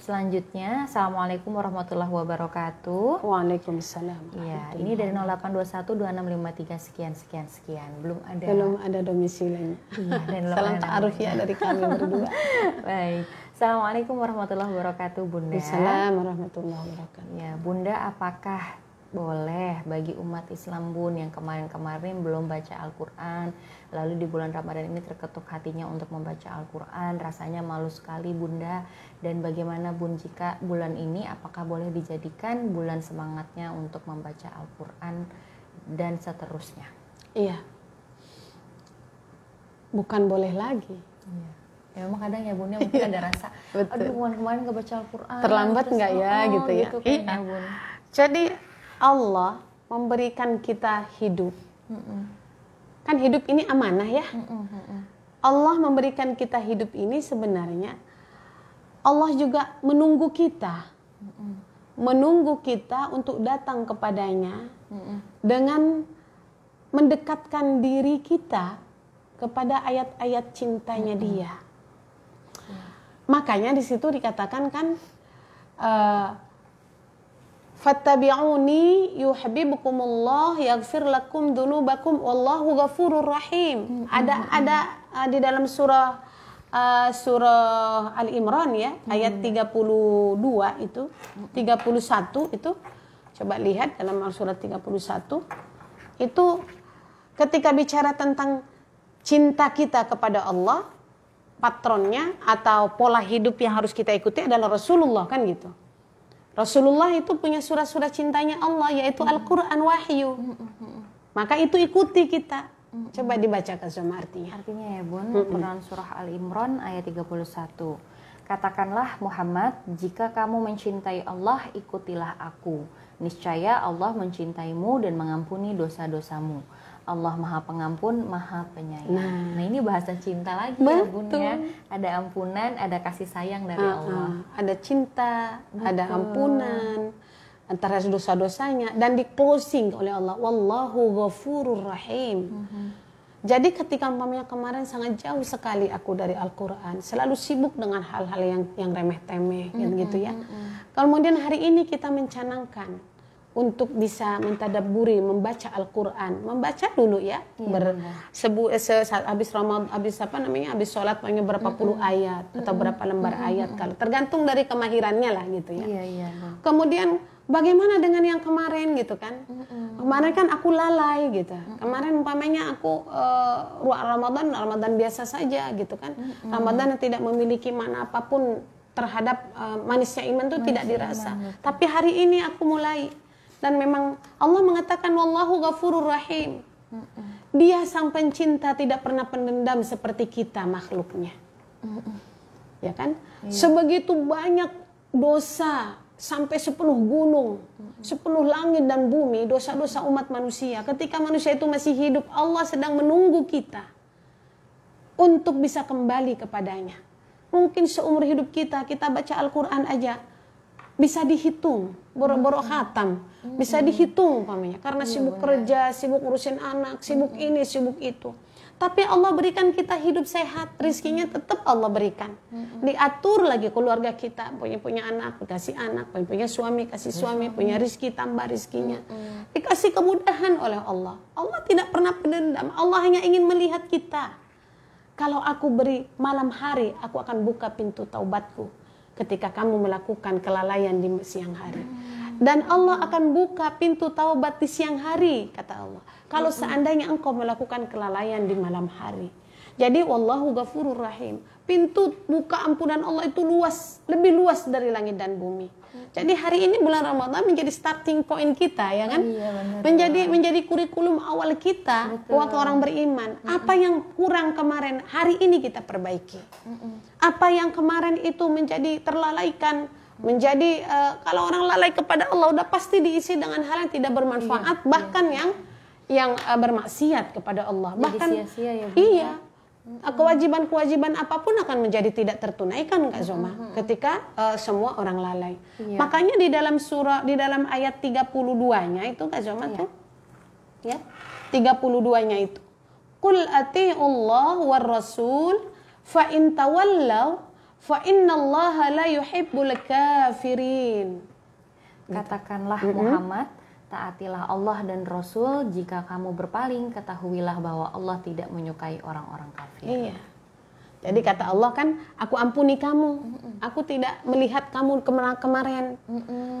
Selanjutnya, Assalamualaikum warahmatullahi wabarakatuh. Waalaikumsalam. Iya, ini dari 08212653 sekian. Belum ada domisilinya. Iya, dan salam ta'aruf ya dari kami berdua. Baik. Assalamualaikum warahmatullahi wabarakatuh, Bunda. Assalamualaikum warahmatullahi wabarakatuh. Ya, Bunda, apakah boleh bagi umat Islam Bun yang kemarin-kemarin belum baca Al-Quran, lalu di bulan Ramadan ini terketuk hatinya untuk membaca Al-Quran, rasanya malu sekali Bunda, dan bagaimana Bun jika bulan ini apakah boleh dijadikan bulan semangatnya untuk membaca Al-Quran dan seterusnya? Iya, bukan boleh lagi. Iya. Ya memang kadang ya Bun ya mungkin ada rasa aduh kemarin gak baca Al-Quran, terlambat nggak ya gitu ya. Kayaknya, Bun. Jadi Allah memberikan kita hidup. Kan hidup ini amanah ya. Allah memberikan kita hidup ini sebenarnya Allah juga menunggu kita. Menunggu kita untuk datang kepadanya dengan mendekatkan diri kita kepada ayat-ayat cintanya Dia. Makanya di situ dikatakan kan fattabi'uni yuhibbukumullah yaghfir lakum dzunubakum wallahu ghafurur rahim. Ada di dalam surah Al-Imran ya, ayat 32 itu, 31 itu. Coba lihat dalam surat 31 itu ketika bicara tentang cinta kita kepada Allah, patronnya atau pola hidup yang harus kita ikuti adalah Rasulullah kan gitu. Rasulullah itu punya surat-surat cintanya Allah, yaitu Al-Quran wahyu. Maka itu ikuti kita. Coba dibacakan sama artinya. Artinya ya Bun, Quran surah Al-Imran ayat 31. Katakanlah Muhammad, jika kamu mencintai Allah, ikutilah aku. Niscaya Allah mencintaimu dan mengampuni dosa-dosamu. Allah Maha Pengampun, Maha Penyayang. Nah ini bahasa cinta lagi ya Bun ya. Ada ampunan, ada kasih sayang dari Allah. Ada cinta, ada ampunan antara dosa-dosanya, dan di closing oleh Allah, Wallahu Ghafurur Rahim. Jadi ketika umpamanya kemarin sangat jauh sekali aku dari Al-Quran, selalu sibuk dengan hal-hal yang remeh-temeh gitu ya. Kemudian hari ini kita mencanangkan untuk bisa mentadabburi, membaca Al-Quran, membaca dulu ya, habis Ramadan, habis sholat paling berapa puluh ayat atau berapa lembar ayat, kalau tergantung dari kemahirannya lah gitu ya. Kemudian bagaimana dengan yang kemarin gitu kan? Kemarin kan aku lalai gitu. Kemarin umpamanya aku Ramadan biasa saja gitu kan. Ramadan yang tidak memiliki makna apapun terhadap manisnya iman itu tidak dirasa. Tapi hari ini aku mulai. Dan memang Allah mengatakan Wallahu Ghafurur Rahim. Dia sang pencinta, tidak pernah pendendam seperti kita makhluknya. Ya kan? Sebegitu banyak dosa, sampai 10 gunung, 10 langit dan bumi, dosa-dosa umat manusia. Ketika manusia itu masih hidup, Allah sedang menunggu kita untuk bisa kembali kepadanya. Mungkin seumur hidup kita baca Al-Quran aja bisa dihitung, borok-borok khatam, bisa dihitung umpamanya, karena sibuk kerja, sibuk ngurusin anak, sibuk ini, sibuk itu. Tapi Allah berikan kita hidup sehat, rizkinya tetap Allah berikan. Diatur lagi keluarga kita, punya anak, kasih anak, punya suami, kasih suami, punya rizki, tambah rizkinya. Dikasih kemudahan oleh Allah. Allah tidak pernah pendendam, Allah hanya ingin melihat kita. Kalau aku beri malam hari, aku akan buka pintu taubatku ketika kamu melakukan kelalaian di siang hari. Dan Allah akan buka pintu taubat di siang hari, kata Allah, kalau seandainya engkau melakukan kelalaian di malam hari. Jadi Wallahu Ghafurur Rahim. Pintu buka ampunan Allah itu luas, lebih luas dari langit dan bumi. Jadi hari ini bulan Ramadan menjadi starting point kita, ya kan? Menjadi kurikulum awal kita waktu orang beriman. Apa yang kurang kemarin, hari ini kita perbaiki. Apa yang kemarin itu menjadi terlalaikan, menjadi kalau orang lalai kepada Allah udah pasti diisi dengan hal yang tidak bermanfaat, bahkan yang bermaksiat kepada Allah. Bahkan sia-sia ya, iya. Kewajiban-kewajiban apapun akan menjadi tidak tertunaikan, Kak Zoma, ketika semua orang lalai. Makanya di dalam ayat 32-nya itu, Kak Zoma tuh, ya, 32-nya itu, Qul ati'ullah war rasul fa in tawallaw fa innallaha la yuhibbul kafirin. Katakanlah Muhammad, taatilah Allah dan Rasul, jika kamu berpaling, ketahuilah bahwa Allah tidak menyukai orang-orang kafir. Iya. Jadi kata Allah kan, aku ampuni kamu. Aku tidak melihat kamu kemarin.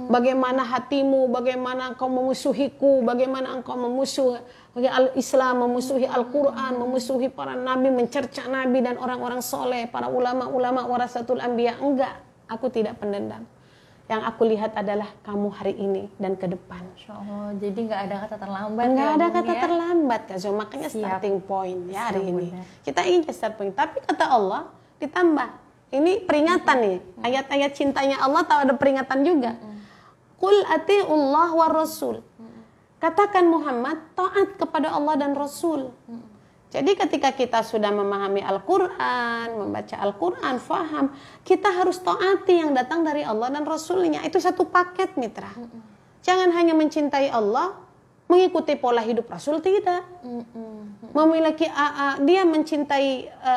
Bagaimana hatimu, bagaimana engkau memusuhiku, bagaimana engkau memusuhi Islam, memusuhi Al-Quran, memusuhi para nabi, mencerca nabi dan orang-orang soleh, para ulama-ulama warasatul anbiya. Enggak, aku tidak pendendam. Yang aku lihat adalah kamu hari ini dan ke depan. Oh, jadi nggak ada kata terlambat. Nggak ada kata terlambat, Kak. So, makanya starting point ya hari ini. Kita ingin start point. Tapi kata Allah ditambah. Ini peringatan nih. Ayat-ayat cintanya Allah tahu ada peringatan juga. Qul ati'ullah war rasul. Katakan Muhammad, taat kepada Allah dan Rasul. Jadi ketika kita sudah memahami Al-Quran, membaca Al-Quran, faham, kita harus taati yang datang dari Allah dan Rasulnya. Itu satu paket, mitra. Jangan hanya mencintai Allah, mengikuti pola hidup Rasul, tidak. Memiliki dia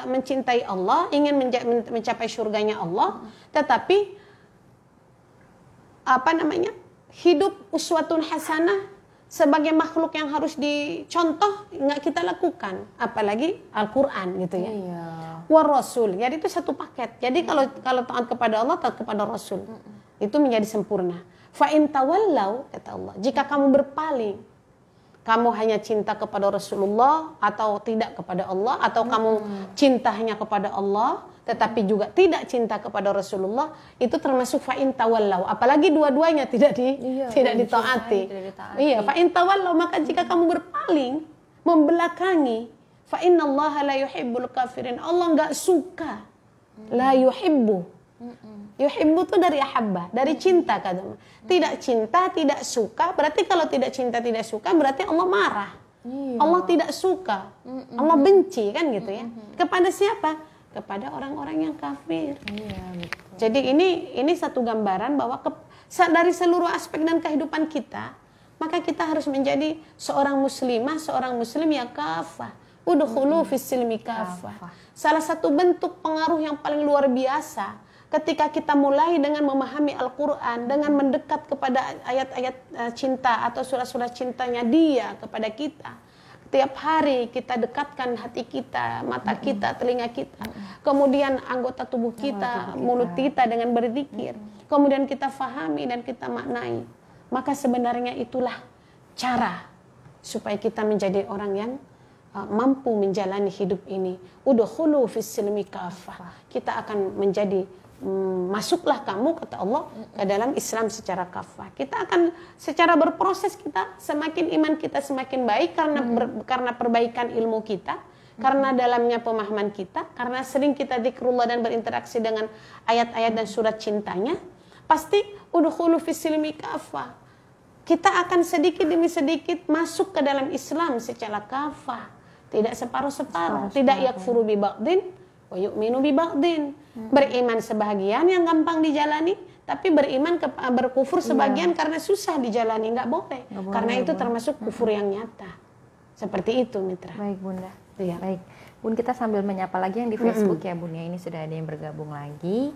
mencintai Allah, ingin mencapai surganya Allah, tetapi hidup uswatun hasanah sebagai makhluk yang harus dicontoh nggak kita lakukan, apalagi Al-Quran gitu ya. War Rasul, jadi itu satu paket. Jadi kalau taat kepada Allah, taat kepada Rasul, itu menjadi sempurna. Fa in tawallau, kata Allah, jika kamu berpaling, kamu hanya cinta kepada Rasulullah atau tidak kepada Allah, atau kamu cinta hanya kepada Allah, tetapi juga tidak cinta kepada Rasulullah, itu termasuk fa'in tawallau. Apalagi dua-duanya tidak ditaati. Iya, fa'in tawallau, maka jika kamu berpaling, membelakangi, fa'innallaha la yuhibbul kafirin. Allah enggak suka. La yuhibbu. Yuhibbu itu dari ahabba, dari cinta kata. Tidak cinta, tidak suka, berarti kalau tidak cinta, tidak suka, berarti Allah marah. Allah tidak suka. Allah benci, kan gitu ya. Kepada siapa? Kepada orang-orang yang kafir. Jadi ini satu gambaran bahwa dari seluruh aspek dan kehidupan kita, maka kita harus menjadi seorang muslimah, seorang muslim yang kafah. Udkhulu fis silmi kafah. Salah satu bentuk pengaruh yang paling luar biasa ketika kita mulai dengan memahami Al-Quran, dengan mendekat kepada ayat-ayat cinta atau surat-surat cintanya Dia kepada kita. Tiap hari kita dekatkan hati kita, mata kita, telinga kita, kemudian anggota tubuh kita, mulut kita dengan berzikir, kemudian kita fahami dan kita maknai. Maka sebenarnya itulah cara supaya kita menjadi orang yang mampu menjalani hidup ini. Udkhulu fis silmi kafah. Kita akan menjadi masuklah kamu, kata Allah, ke dalam Islam secara kafah. Kita akan secara berproses, kita semakin iman kita semakin baik karena perbaikan ilmu kita, karena dalamnya pemahaman kita, karena sering kita zikrullah dan berinteraksi dengan ayat-ayat dan surat cintanya. Pasti udkhulu fis silmi kafah. Kita akan sedikit demi sedikit masuk ke dalam Islam secara kafah, tidak separuh-separuh, tidak yakfuru bi ba'din wa yu'minu bi ba'din. Beriman sebahagian yang gampang dijalani, tapi berkufur sebagian karena susah dijalani, nggak boleh. Karena itu termasuk kufur yang nyata. Seperti itu, Mitra. Baik, Bunda. Iya. Baik. Bun, kita sambil menyapa lagi yang di Facebook ya, Bun ya. Ini sudah ada yang bergabung lagi.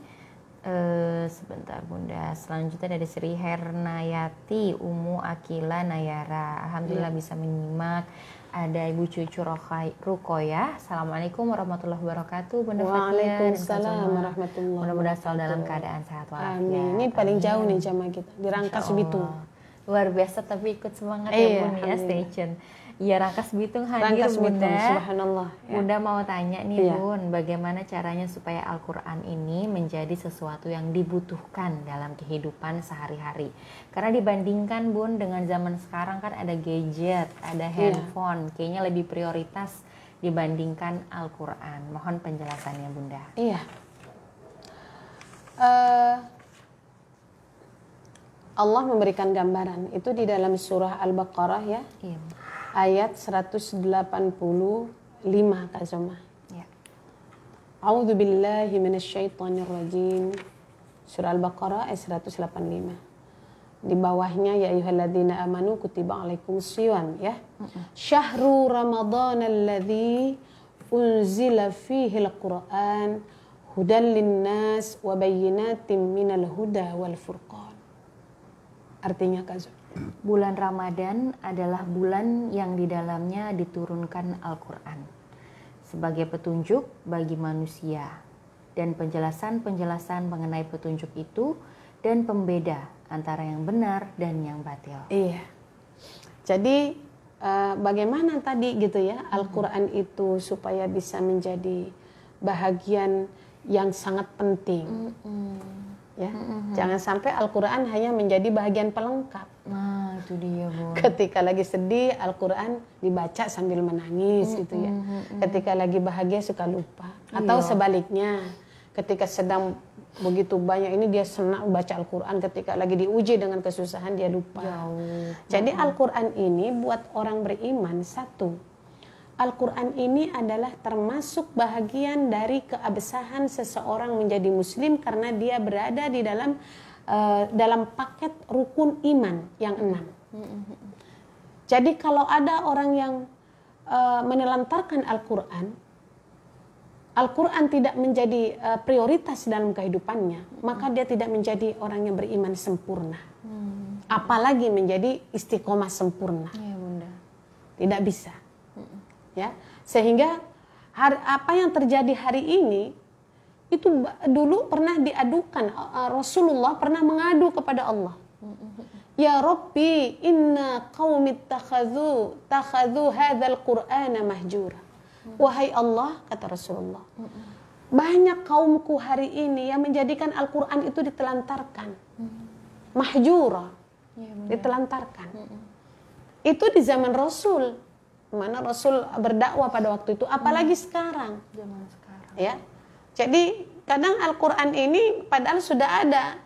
Sebentar, Bunda. Selanjutnya dari Sri Hernayati Umu Akila Nayara. Alhamdulillah bisa menyimak. Ada Ibu Cucu Rukoyah. Assalamualaikum warahmatullahi wabarakatuh, Bunda Fatia. Waalaikumsalam warahmatullahi. Mudah-mudahan selalu dalam keadaan sehat walafiat. Amin. Ini paling jauh nih jamaah kita di Rangkas Bitung. Luar biasa, tapi ikut semangat ya, Bun ya, stay tune. Iya, Rangkas Bitung hadir, Rangkas Bunda. Bitung, subhanallah. Ya. Bunda mau tanya nih, Bun, bagaimana caranya supaya Al-Quran ini menjadi sesuatu yang dibutuhkan dalam kehidupan sehari-hari? Karena dibandingkan, Bun, dengan zaman sekarang kan ada gadget, ada handphone, kayaknya lebih prioritas dibandingkan Al-Quran. Mohon penjelasannya, Bunda. Iya. Allah memberikan gambaran itu di dalam surah Al-Baqarah ya. Iya. Ayat 185 Kak Zoma. Ya. A'udzu billahi minasyaitonir rajim. Surah Al-Baqarah ayat 185. Di bawahnya ya ayyuhalladzina amanu kutiba alaikumusiyam ya. Syahrul Ramadan alladzi unzila fihi al-Qur'an hudan linnas wa bayyinatin minal huda wal furqan. Artinya Kak Zoma, bulan Ramadan adalah bulan yang di dalamnya diturunkan Al-Quran sebagai petunjuk bagi manusia dan penjelasan-penjelasan mengenai petunjuk itu dan pembeda antara yang benar dan yang batil. Iya. Jadi bagaimana tadi gitu ya Al-Quran itu supaya bisa menjadi bahagian yang sangat penting. Ya, jangan sampai Al-Quran hanya menjadi bahagian pelengkap. Nah, itu dia, Bu. Ketika lagi sedih, Al-Quran dibaca sambil menangis gitu ya. Ketika lagi bahagia suka lupa. Atau sebaliknya, ketika sedang begitu banyak ini dia senang baca Al-Quran, ketika lagi diuji dengan kesusahan dia lupa. Jadi Al-Quran ini buat orang beriman satu, Al-Quran ini adalah termasuk bahagian dari keabsahan seseorang menjadi muslim karena dia berada di dalam paket rukun iman yang 6. Jadi kalau ada orang yang menelantarkan Al-Quran, Al-Quran tidak menjadi prioritas dalam kehidupannya, maka dia tidak menjadi orang yang beriman sempurna. Apalagi menjadi istiqomah sempurna. Iya, Bunda. Tidak bisa. Ya, sehingga apa yang terjadi hari ini itu dulu pernah diadukan, Rasulullah pernah mengadu kepada Allah. Ya Rabbi, inna qaumi takhadhu hadzal Qur'ana mahjura. Wahai Allah, kata Rasulullah, banyak kaumku hari ini yang menjadikan Al-Quran itu ditelantarkan, mahjura, ditelantarkan. Itu di zaman Rasul, mana Rasul berdakwah pada waktu itu, apalagi sekarang. Zaman sekarang. Ya, jadi kadang Al-Quran ini padahal sudah ada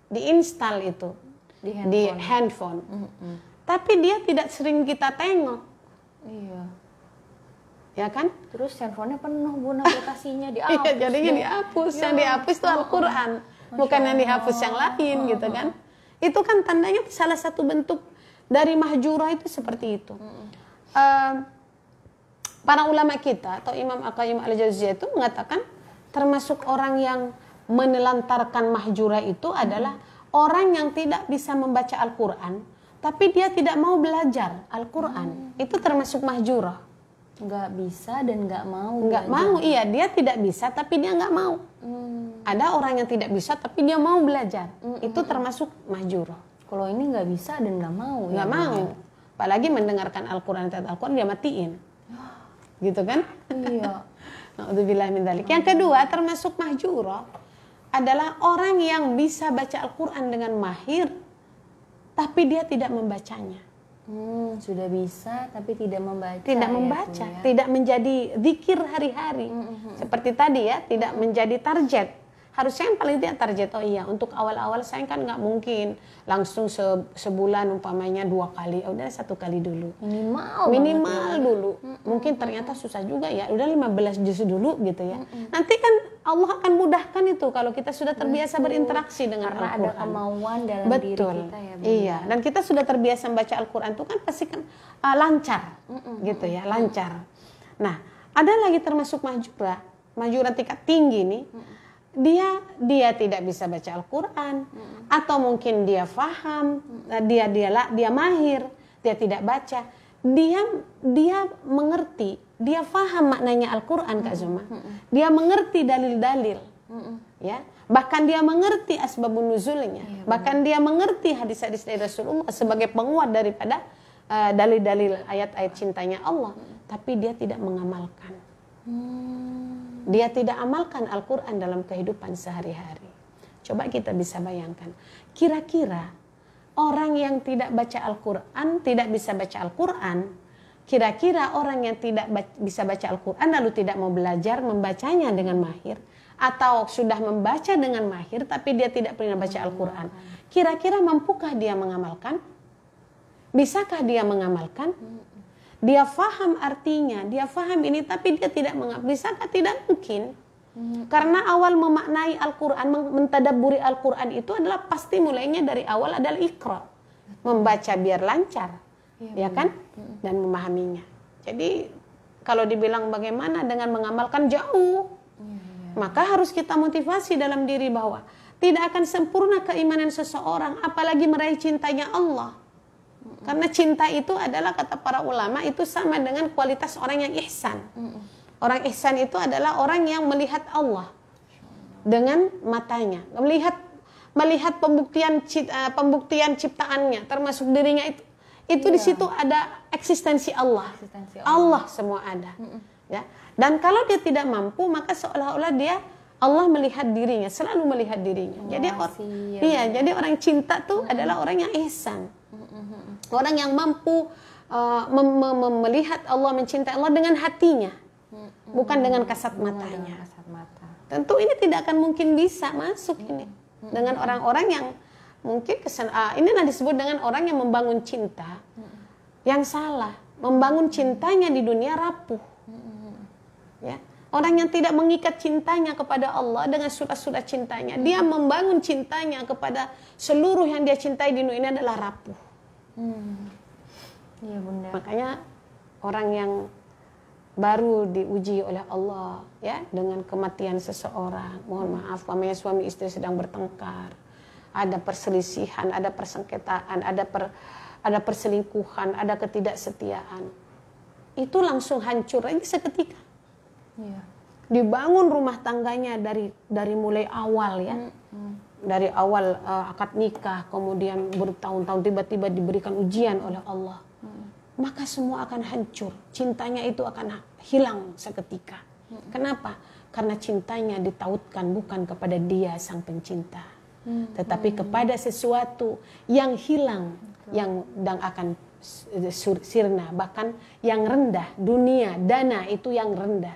diinstal itu di handphone. Tapi dia tidak sering kita tengok. Iya. Ya kan? Terus handphonenya penuh bun aplikasinya dihapus. Iya, jadinya dihapus. Yang dihapus itu Al-Quran, bukan yang dihapus yang lain gitu kan. Itu kan tandanya salah satu bentuk dari mahjurah itu seperti itu. Para ulama kita atau Imam Al-Qayyim Al-Jauziyah itu mengatakan termasuk orang yang menelantarkan mahjurah itu adalah orang yang tidak bisa membaca Al-Quran, tapi dia tidak mau belajar Al-Quran. Itu termasuk mahjurah. Nggak bisa dan nggak mau. Nggak mau, iya, dia tidak bisa tapi dia nggak mau. Ada orang yang tidak bisa tapi dia mau belajar. Itu termasuk mahjurah. Kalau ini nggak bisa dan nggak mau. Nggak mau. Apalagi mendengarkan Al-Quran, Al-Quran dia matiin. Gitu kan? Iya. Na'udzubillah min dzalik. Yang kedua termasuk mahjurah adalah orang yang bisa baca Al-Quran dengan mahir tapi dia tidak membacanya. Sudah bisa tapi tidak membaca. Tidak membaca, tidak menjadi zikir hari-hari. Seperti tadi ya, tidak menjadi target. Harusnya yang paling tidak target, oh iya, untuk awal-awal saya kan nggak mungkin langsung sebulan umpamanya 2 kali, udah 1 kali dulu. Minimal dulu. Mungkin ternyata susah juga ya, udah 15 juz dulu gitu ya. Nanti kan Allah akan mudahkan itu kalau kita sudah terbiasa berinteraksi dengan Al-Quran. Karena ada kemauan dalam diri kita ya. Iya, dan kita sudah terbiasa membaca Al-Quran itu kan pasti kan lancar gitu ya, lancar. Nah, ada lagi termasuk mahjurah tingkat tinggi nih. Dia tidak bisa baca Al-Quran, atau mungkin dia faham, dia mahir, dia tidak baca, dia mengerti, dia faham maknanya Al-Quran, Kak Zuma. Dia mengerti dalil-dalil, ya. Bahkan dia mengerti asbabun nuzulnya, bahkan dia mengerti hadis-hadis dari Rasulullah sebagai penguat daripada dalil-dalil ayat-ayat cintanya Allah, tapi dia tidak mengamalkan. Dia tidak amalkan Al-Quran dalam kehidupan sehari-hari. Coba kita bisa bayangkan, kira-kira orang yang tidak baca Al-Quran, tidak bisa baca Al-Quran, kira-kira orang yang tidak bisa baca Al-Quran lalu tidak mau belajar membacanya dengan mahir, atau sudah membaca dengan mahir tapi dia tidak pernah baca Al-Quran, kira-kira mampukah dia mengamalkan? Bisakah dia mengamalkan? Dia faham artinya, dia faham ini, tapi dia tidak mengamalkan. Bisakah? Tidak mungkin. Karena awal memaknai Al-Quran, mentadabburi Al-Quran itu adalah pasti mulainya dari awal adalah Iqra. Membaca biar lancar, ya kan? Dan memahaminya. Jadi kalau dibilang bagaimana dengan mengamalkan jauh, maka harus kita motivasi dalam diri bahwa tidak akan sempurna keimanan seseorang, apalagi meraih cintanya Allah. Karena cinta itu adalah, kata para ulama, itu sama dengan kualitas orang yang ihsan. Orang ihsan itu adalah orang yang melihat Allah dengan matanya, melihat pembuktian ciptaannya, termasuk dirinya itu di situ ada eksistensi Allah. Allah semua ada. Ya. Dan kalau dia tidak mampu, maka seolah-olah Allah melihat dirinya, selalu melihat dirinya. Jadi orang cinta tuh adalah orang yang ihsan. Orang yang mampu melihat Allah, mencintai Allah dengan hatinya, bukan dengan kasat matanya. Tentu ini tidak akan mungkin bisa masuk ini dengan orang-orang yang mungkin ini disebut dengan orang yang membangun cinta yang salah, membangun cintanya di dunia rapuh. Ya. Orang yang tidak mengikat cintanya kepada Allah dengan surat-surat cintanya, dia membangun cintanya kepada seluruh yang dia cintai di dunia ini adalah rapuh. Iya, Bunda. Makanya orang yang baru diuji oleh Allah ya dengan kematian seseorang, mohon maaf, suami istri sedang bertengkar, ada perselisihan, ada persengketaan, ada perselingkuhan, ada ketidaksetiaan, itu langsung hancur aja seketika. Iya. Dibangun rumah tangganya dari mulai awal ya. Dari awal akad nikah, kemudian bertahun-tahun tiba-tiba diberikan ujian oleh Allah, maka semua akan hancur, cintanya itu akan hilang seketika. Kenapa? Karena cintanya ditautkan bukan kepada dia sang pencinta, tetapi kepada sesuatu yang hilang, yang dan akan sirna, bahkan yang rendah, dunia, dana itu yang rendah.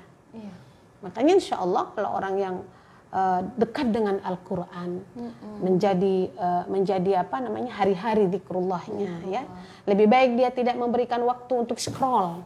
Makanya insya Allah kalau orang yang dekat dengan Al-Quran, menjadi apa namanya, hari-hari zikrullahnya, ya, lebih baik dia tidak memberikan waktu untuk scroll,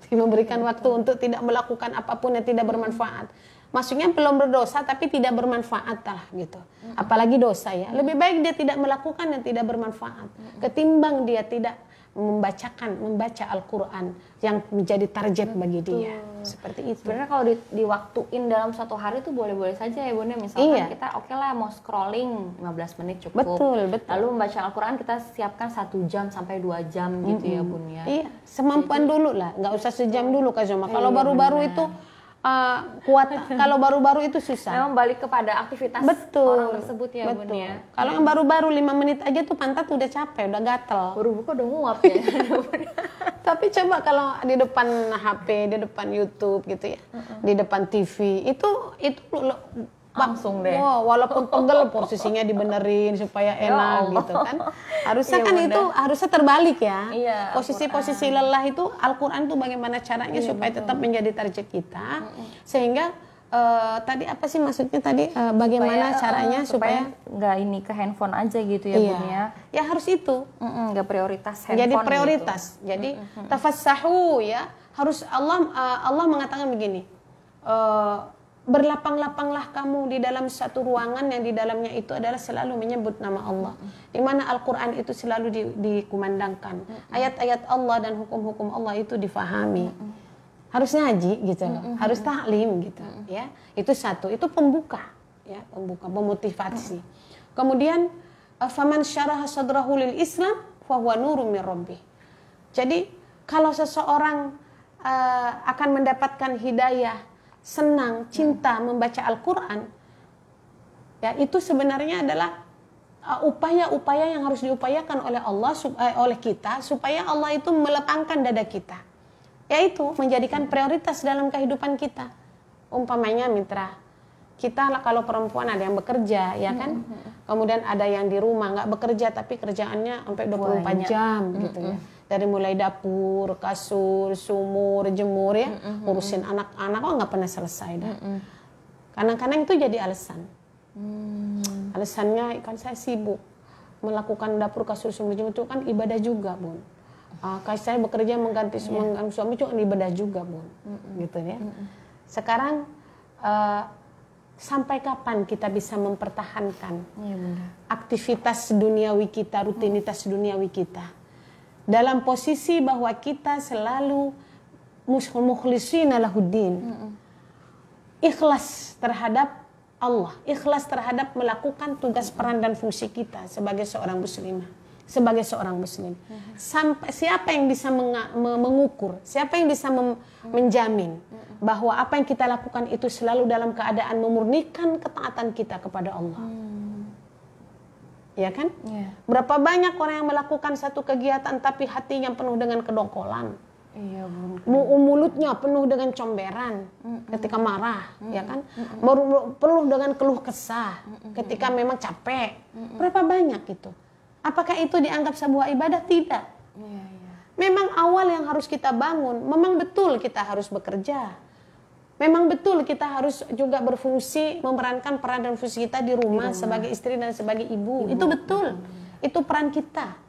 memberikan waktu untuk tidak melakukan apapun yang tidak bermanfaat. Maksudnya belum berdosa tapi tidak bermanfaat lah gitu. Apalagi dosa ya. Lebih baik dia tidak melakukan yang tidak bermanfaat ketimbang dia tidak membaca Al-Quran yang menjadi target bagi dia. Seperti itu. Sebenarnya kalau diwaktuin dalam satu hari itu boleh-boleh saja ya Bunda. Misalkan kita oke lah mau scrolling 15 menit cukup. Betul. Lalu membaca Al-Quran kita siapkan 1 jam sampai 2 jam gitu ya Bun ya. Iya, semampuan dulu lah. Nggak usah sejam dulu Kak Zoma. Kalau baru-baru itu kuat, kalau baru-baru itu susah. Memang balik kepada aktivitas orang tersebut ya Bun ya. Kalau yang baru-baru 5 menit aja tuh pantat udah capek, udah gatel. Baru buka udah nguap ya. Tapi coba kalau di depan HP, di depan YouTube gitu ya, di depan TV, itu langsung deh. Walaupun pegel posisinya dibenerin supaya enak gitu kan. Harusnya kan itu harusnya terbalik ya. Posisi-posisi lelah itu Al-Quran tuh bagaimana caranya supaya tetap menjadi target kita. Sehingga tadi apa sih maksudnya tadi bagaimana caranya supaya nggak ini ke handphone aja gitu ya Bun ya. Ya harus itu. Nggak prioritas handphone. Jadi prioritas. Gitu. Jadi tafassahu ya. Harus Allah mengatakan begini. Berlapang-lapanglah kamu di dalam satu ruangan yang di dalamnya itu adalah selalu menyebut nama Allah. Di mana Al-Quran itu selalu dikumandangkan. Ayat-ayat Allah dan hukum-hukum Allah itu difahami. Harus ngaji gitu loh. Harus taklim gitu ya. Itu satu, itu pembuka ya, pemotivasi. Kemudian faman syaraha sadrahu lil Islam fa huwa nurun min rabbih. Jadi kalau seseorang akan mendapatkan hidayah, senang, cinta membaca Al-Quran, ya itu sebenarnya adalah upaya-upaya yang harus diupayakan oleh Allah, oleh kita, supaya Allah itu melepangkan dada kita, yaitu menjadikan prioritas dalam kehidupan kita. Umpamanya mitra, kita kalau perempuan ada yang bekerja, ya kan, kemudian ada yang di rumah nggak bekerja tapi kerjaannya sampai 24 jam gitu ya. Dari mulai dapur, kasur, sumur, jemur ya, ngurusin anak-anak, nggak pernah selesai dah. Kadang-kadang itu jadi alasan. Alasannya kan saya sibuk melakukan dapur, kasur, sumur, jemur itu kan ibadah juga Bun. Kalau saya bekerja mengganti suami itu ibadah juga Bun, gitu ya. Sekarang sampai kapan kita bisa mempertahankan aktivitas duniawi kita, rutinitas duniawi kita? Dalam posisi bahwa kita selalu mukhlishina lahuddin, ikhlas terhadap Allah, ikhlas terhadap melakukan tugas peran dan fungsi kita sebagai seorang muslimah, sebagai seorang muslim. Sampai siapa yang bisa mengukur, siapa yang bisa menjamin bahwa apa yang kita lakukan itu selalu dalam keadaan memurnikan ketaatan kita kepada Allah. Ya kan? Berapa banyak orang yang melakukan satu kegiatan tapi hatinya penuh dengan kedongkolan. Mulutnya penuh dengan comberan ketika marah, ya kan? Penuh dengan keluh kesah ketika memang capek. Berapa banyak itu? Apakah itu dianggap sebuah ibadah? Tidak. Memang awal yang harus kita bangun, memang betul kita harus bekerja. Memang betul kita harus juga berfungsi, memerankan peran dan fungsi kita di rumah sebagai istri dan sebagai ibu. Itu betul. Itu peran kita.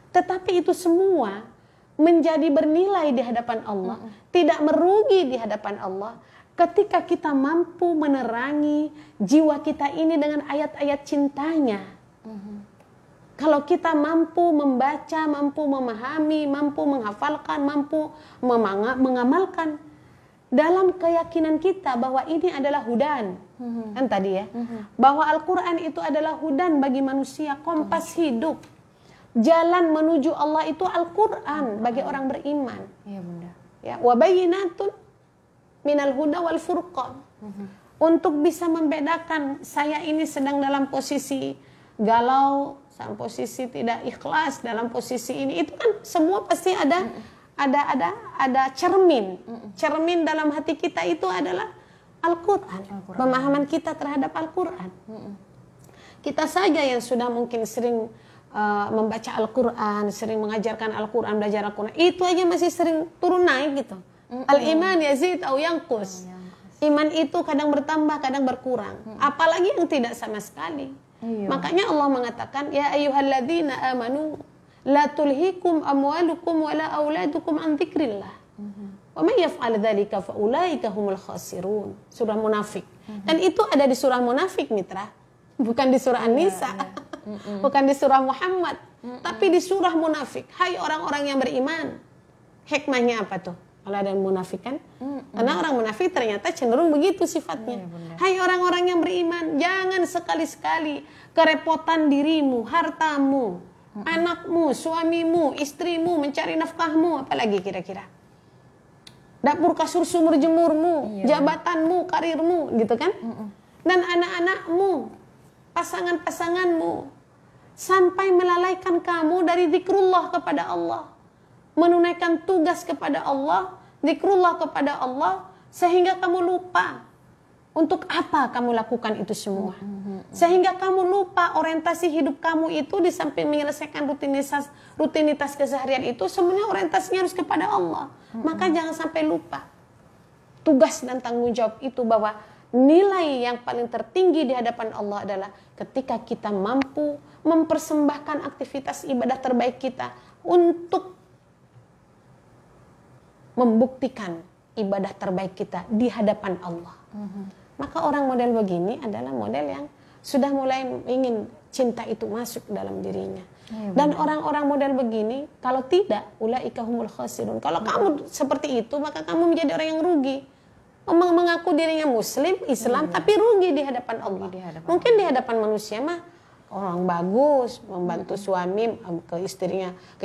Tetapi itu semua menjadi bernilai di hadapan Allah, tidak merugi di hadapan Allah ketika kita mampu menerangi jiwa kita ini dengan ayat-ayat cintanya. Kalau kita mampu membaca, mampu memahami, mampu menghafalkan, mampu mengamalkan dalam keyakinan kita bahwa ini adalah hudan, kan tadi ya, bahwa Al-Quran itu adalah hudan bagi manusia, kompas hidup, jalan menuju Allah itu Al-Quran bagi orang beriman. Iya Bunda. Ya, wa bayyinatun minal huda wal furqan. Untuk bisa membedakan saya ini sedang dalam posisi galau, dalam posisi tidak ikhlas, dalam posisi ini, itu kan semua pasti ada ada cermin. Cermin dalam hati kita itu adalah Al-Quran. Pemahaman kita terhadap Al-Quran. Kita saja yang sudah mungkin sering membaca Al-Quran, sering mengajarkan Al-Quran, belajar Al-Quran, itu aja masih sering turun naik gitu. Al-iman yazid au yanqus. Iman itu kadang bertambah, kadang berkurang. Apalagi yang tidak sama sekali. Makanya Allah mengatakan, ya ayyuhalladzina amanu la tulhikum amwalukum wala auladukum an dzikrillah. Wa may yaf'al dzalika fa ulaika humul khasirun. Surah Munafik. Dan itu ada di surah Munafik, Mitra. Bukan di surah An-Nisa. Bukan di surah Muhammad, tapi di surah Munafik. Hai orang-orang yang beriman. Hikmahnya apa tuh? Kalau ada munafik kan? Karena orang munafik ternyata cenderung begitu sifatnya. Hai orang-orang yang beriman, jangan sekali-sekali kerepotan dirimu, hartamu, anakmu, suamimu, istrimu, mencari nafkahmu, apalagi kira-kira. Dapur kasur sumur jemurmu, jabatanmu, karirmu, gitu kan? Dan anak-anakmu, pasangan-pasanganmu, sampai melalaikan kamu dari zikrullah kepada Allah, menunaikan tugas kepada Allah, zikrullah kepada Allah, sehingga kamu lupa untuk apa kamu lakukan itu semua. Sehingga kamu lupa orientasi hidup kamu itu di samping menyelesaikan rutinitas keseharian itu, sebenarnya orientasinya harus kepada Allah. Maka jangan sampai lupa tugas dan tanggung jawab itu, bahwa nilai yang paling tertinggi di hadapan Allah adalah ketika kita mampu mempersembahkan aktivitas ibadah terbaik kita untuk membuktikan ibadah terbaik kita di hadapan Allah. Maka orang model begini adalah model yang sudah mulai ingin cinta itu masuk dalam dirinya. Dan orang-orang model begini, kalau tidak, ulaika humul khasirun. Kalau kamu seperti itu, maka kamu menjadi orang yang rugi. Mengaku dirinya muslim, Islam, tapi rugi di hadapan Allah. Mungkin di hadapan manusia mah orang bagus, membantu suami, ke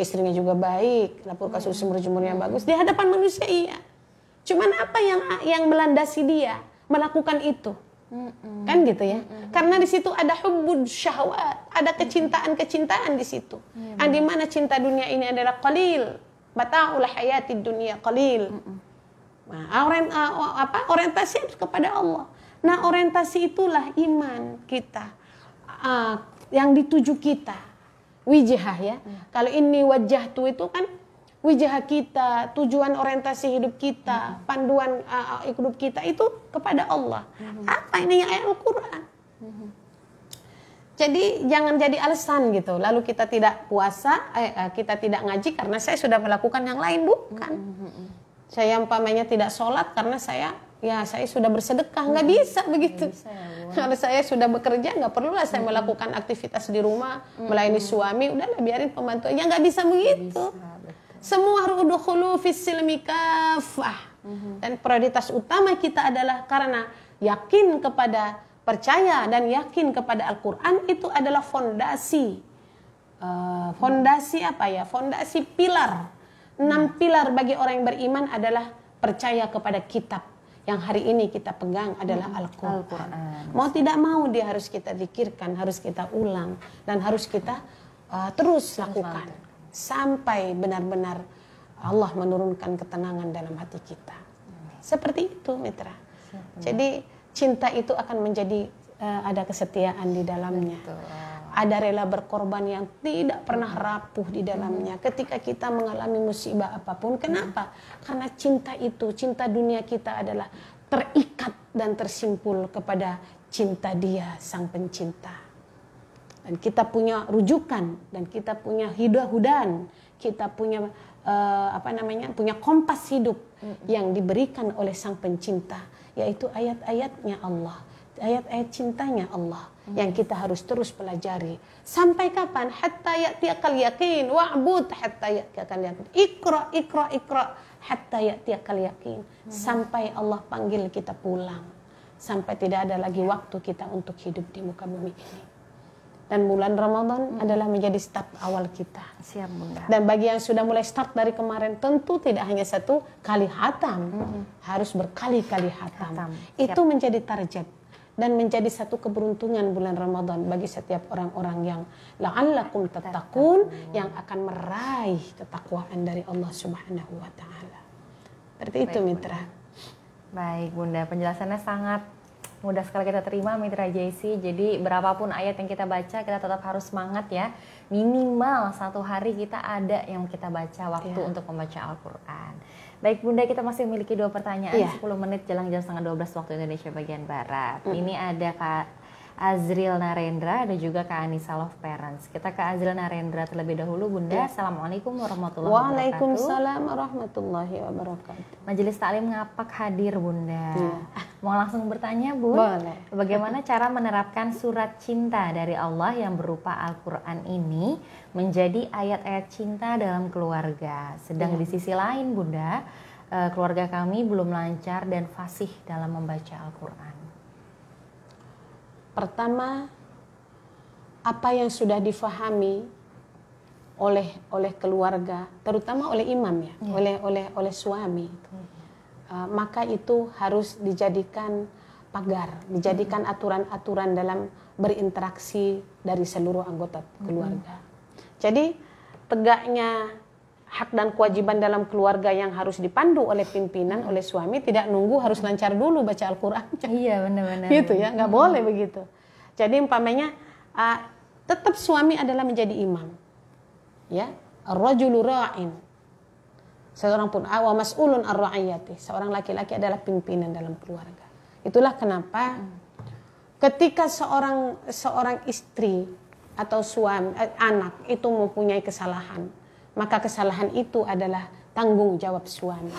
istrinya juga baik, dapur kasur sumur jemurnya bagus. Di hadapan manusia iya. Cuman apa yang melandasi dia melakukan itu? Kan gitu ya. Karena di situ ada hubbud syahwat, ada kecintaan di situ. Di mana cinta dunia ini adalah qalil, mata'ul hayatid dunia qalil. Nah, orientasi harus kepada Allah. Nah, orientasi itulah iman kita, yang dituju kita, wijah ya. Kalau ini wajah tu itu kan wijah kita, tujuan orientasi hidup kita, panduan hidup kita itu kepada Allah. Apa ini ayat Al-Quran? Jadi jangan jadi alasan gitu. Lalu kita tidak puasa, kita tidak ngaji karena saya sudah melakukan yang lain, bukan. Saya umpamanya tidak sholat karena saya sudah bersedekah, nggak bisa begitu. Kalau saya sudah bekerja, nggak perlulah saya melakukan aktivitas di rumah, melayani suami, udahlah biarin pembantu aja, nggak bisa begitu. Semua harus udkhulu fis silmi kafah. Dan prioritas utama kita adalah karena yakin kepada, percaya dan yakin kepada Al-Quran itu adalah fondasi. Fondasi apa ya? Fondasi pilar. 6 pilar bagi orang yang beriman adalah percaya kepada kitab yang hari ini kita pegang adalah Al-Quran. Mau tidak mau dia harus kita zikirkan, harus kita ulang, dan harus kita terus lakukan sampai benar-benar Allah menurunkan ketenangan dalam hati kita. Seperti itu, Mitra. Jadi cinta itu akan menjadi ada kesetiaan di dalamnya. Ada rela berkorban yang tidak pernah rapuh di dalamnya ketika kita mengalami musibah apapun. Kenapa? Karena cinta itu, cinta dunia kita adalah terikat dan tersimpul kepada cinta Dia, Sang Pencinta. Dan kita punya rujukan, dan kita punya hudan, kita punya punya kompas hidup yang diberikan oleh Sang Pencinta, yaitu ayat-ayatnya Allah, ayat-ayat cintanya Allah yang kita harus terus pelajari. Sampai kapan? Hatta ya'tiyakal yaqin wa'bud hatta ya'tiyakal yaqin. Iqra hatta ya'tiyakal yaqin. Sampai Allah panggil kita pulang. Sampai tidak ada lagi waktu kita untuk hidup di muka bumi ini. Dan bulan Ramadan adalah menjadi start awal kita. Siap, Bunda. Dan bagi yang sudah mulai start dari kemarin, tentu tidak hanya 1 kali khatam, harus berkali-kali khatam. Itu menjadi target. dan menjadi satu keberuntungan bulan Ramadan bagi setiap orang-orang yang la'allakum tattaqun, yang akan meraih ketakwaan dari Allah Subhanahu wa taala. Seperti itu Mitra. Baik Bunda, penjelasannya sangat mudah sekali kita terima Mitra JC. Jadi berapapun ayat yang kita baca, kita tetap harus semangat ya. Minimal satu hari kita ada yang kita baca waktu untuk membaca Al-Quran. Baik Bunda, kita masih memiliki 2 pertanyaan, 10 menit jelang jam setengah 12 waktu Indonesia bagian Barat. Ini ada Kak Azril Narendra, ada juga Kak Anissa Love Parents. Kita ke Azril Narendra terlebih dahulu Bunda. Assalamualaikum warahmatullahi wabarakatuh. Waalaikumsalam warahmatullahi wabarakatuh. Majelis Taklim ngapak hadir Bunda. Mau langsung bertanya Bun? Boleh. Bagaimana cara menerapkan surat cinta dari Allah yang berupa Al-Quran ini menjadi ayat-ayat cinta dalam keluarga? Sedang di sisi lain Bunda, keluarga kami belum lancar dan fasih dalam membaca Al-Quran. Pertama, apa yang sudah difahami oleh keluarga, terutama oleh imam ya, oleh suami, maka itu harus dijadikan pagar, dijadikan aturan-aturan dalam berinteraksi dari seluruh anggota keluarga. Jadi tegaknya hak dan kewajiban dalam keluarga yang harus dipandu oleh pimpinan, oleh suami, tidak nunggu harus lancar dulu baca Al-Quran. Iya benar-benar. Gitu ya, nggak boleh begitu. Jadi umpamanya tetap suami adalah menjadi imam. Ya, ar-rajulu ra'in. Seorang pun wa mas'ulun ar-ra'iyati. Seorang laki-laki adalah pimpinan dalam keluarga. Itulah kenapa ketika seorang istri atau suami anak itu mempunyai kesalahan, maka kesalahan itu adalah tanggung jawab suami.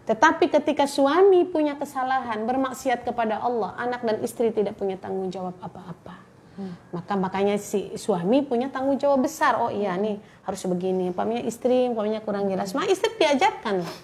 Tetapi ketika suami punya kesalahan, bermaksiat kepada Allah, anak dan istri tidak punya tanggung jawab apa-apa. Makanya si suami punya tanggung jawab besar. Oh iya nih harus begini. Umpamanya istri kurang jelas, maka istri diajarkan lah.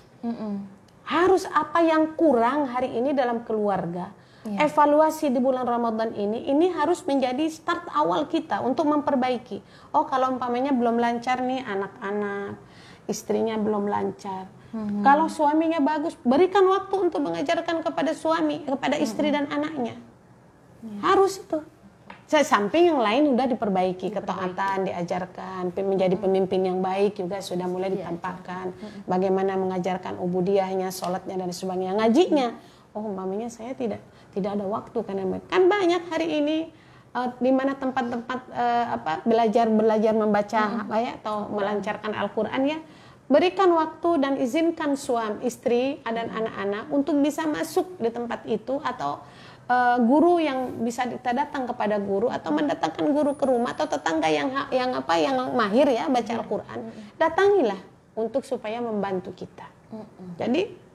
Harus apa yang kurang hari ini dalam keluarga. Evaluasi di bulan Ramadan ini harus menjadi start awal kita untuk memperbaiki. Oh kalau umpamanya belum lancar nih anak-anak, istrinya belum lancar. Kalau suaminya bagus, berikan waktu untuk mengajarkan kepada suami, kepada istri dan anaknya. Harus itu. Samping yang lain sudah diperbaiki, ketaatan diajarkan, menjadi pemimpin yang baik juga sudah mulai ditampakkan. Bagaimana mengajarkan ubudiyahnya, sholatnya dan sebagainya, ngajinya. Oh mamanya saya tidak ada waktu kan banyak hari ini di mana tempat-tempat belajar membaca atau melancarkan Al-Quran ya, berikan waktu dan izinkan suami, istri dan anak-anak untuk bisa masuk di tempat itu, atau guru yang bisa kita datang kepada guru atau mendatangkan guru ke rumah, atau tetangga yang mahir ya baca Al-Quran, datangilah untuk supaya membantu kita. Jadi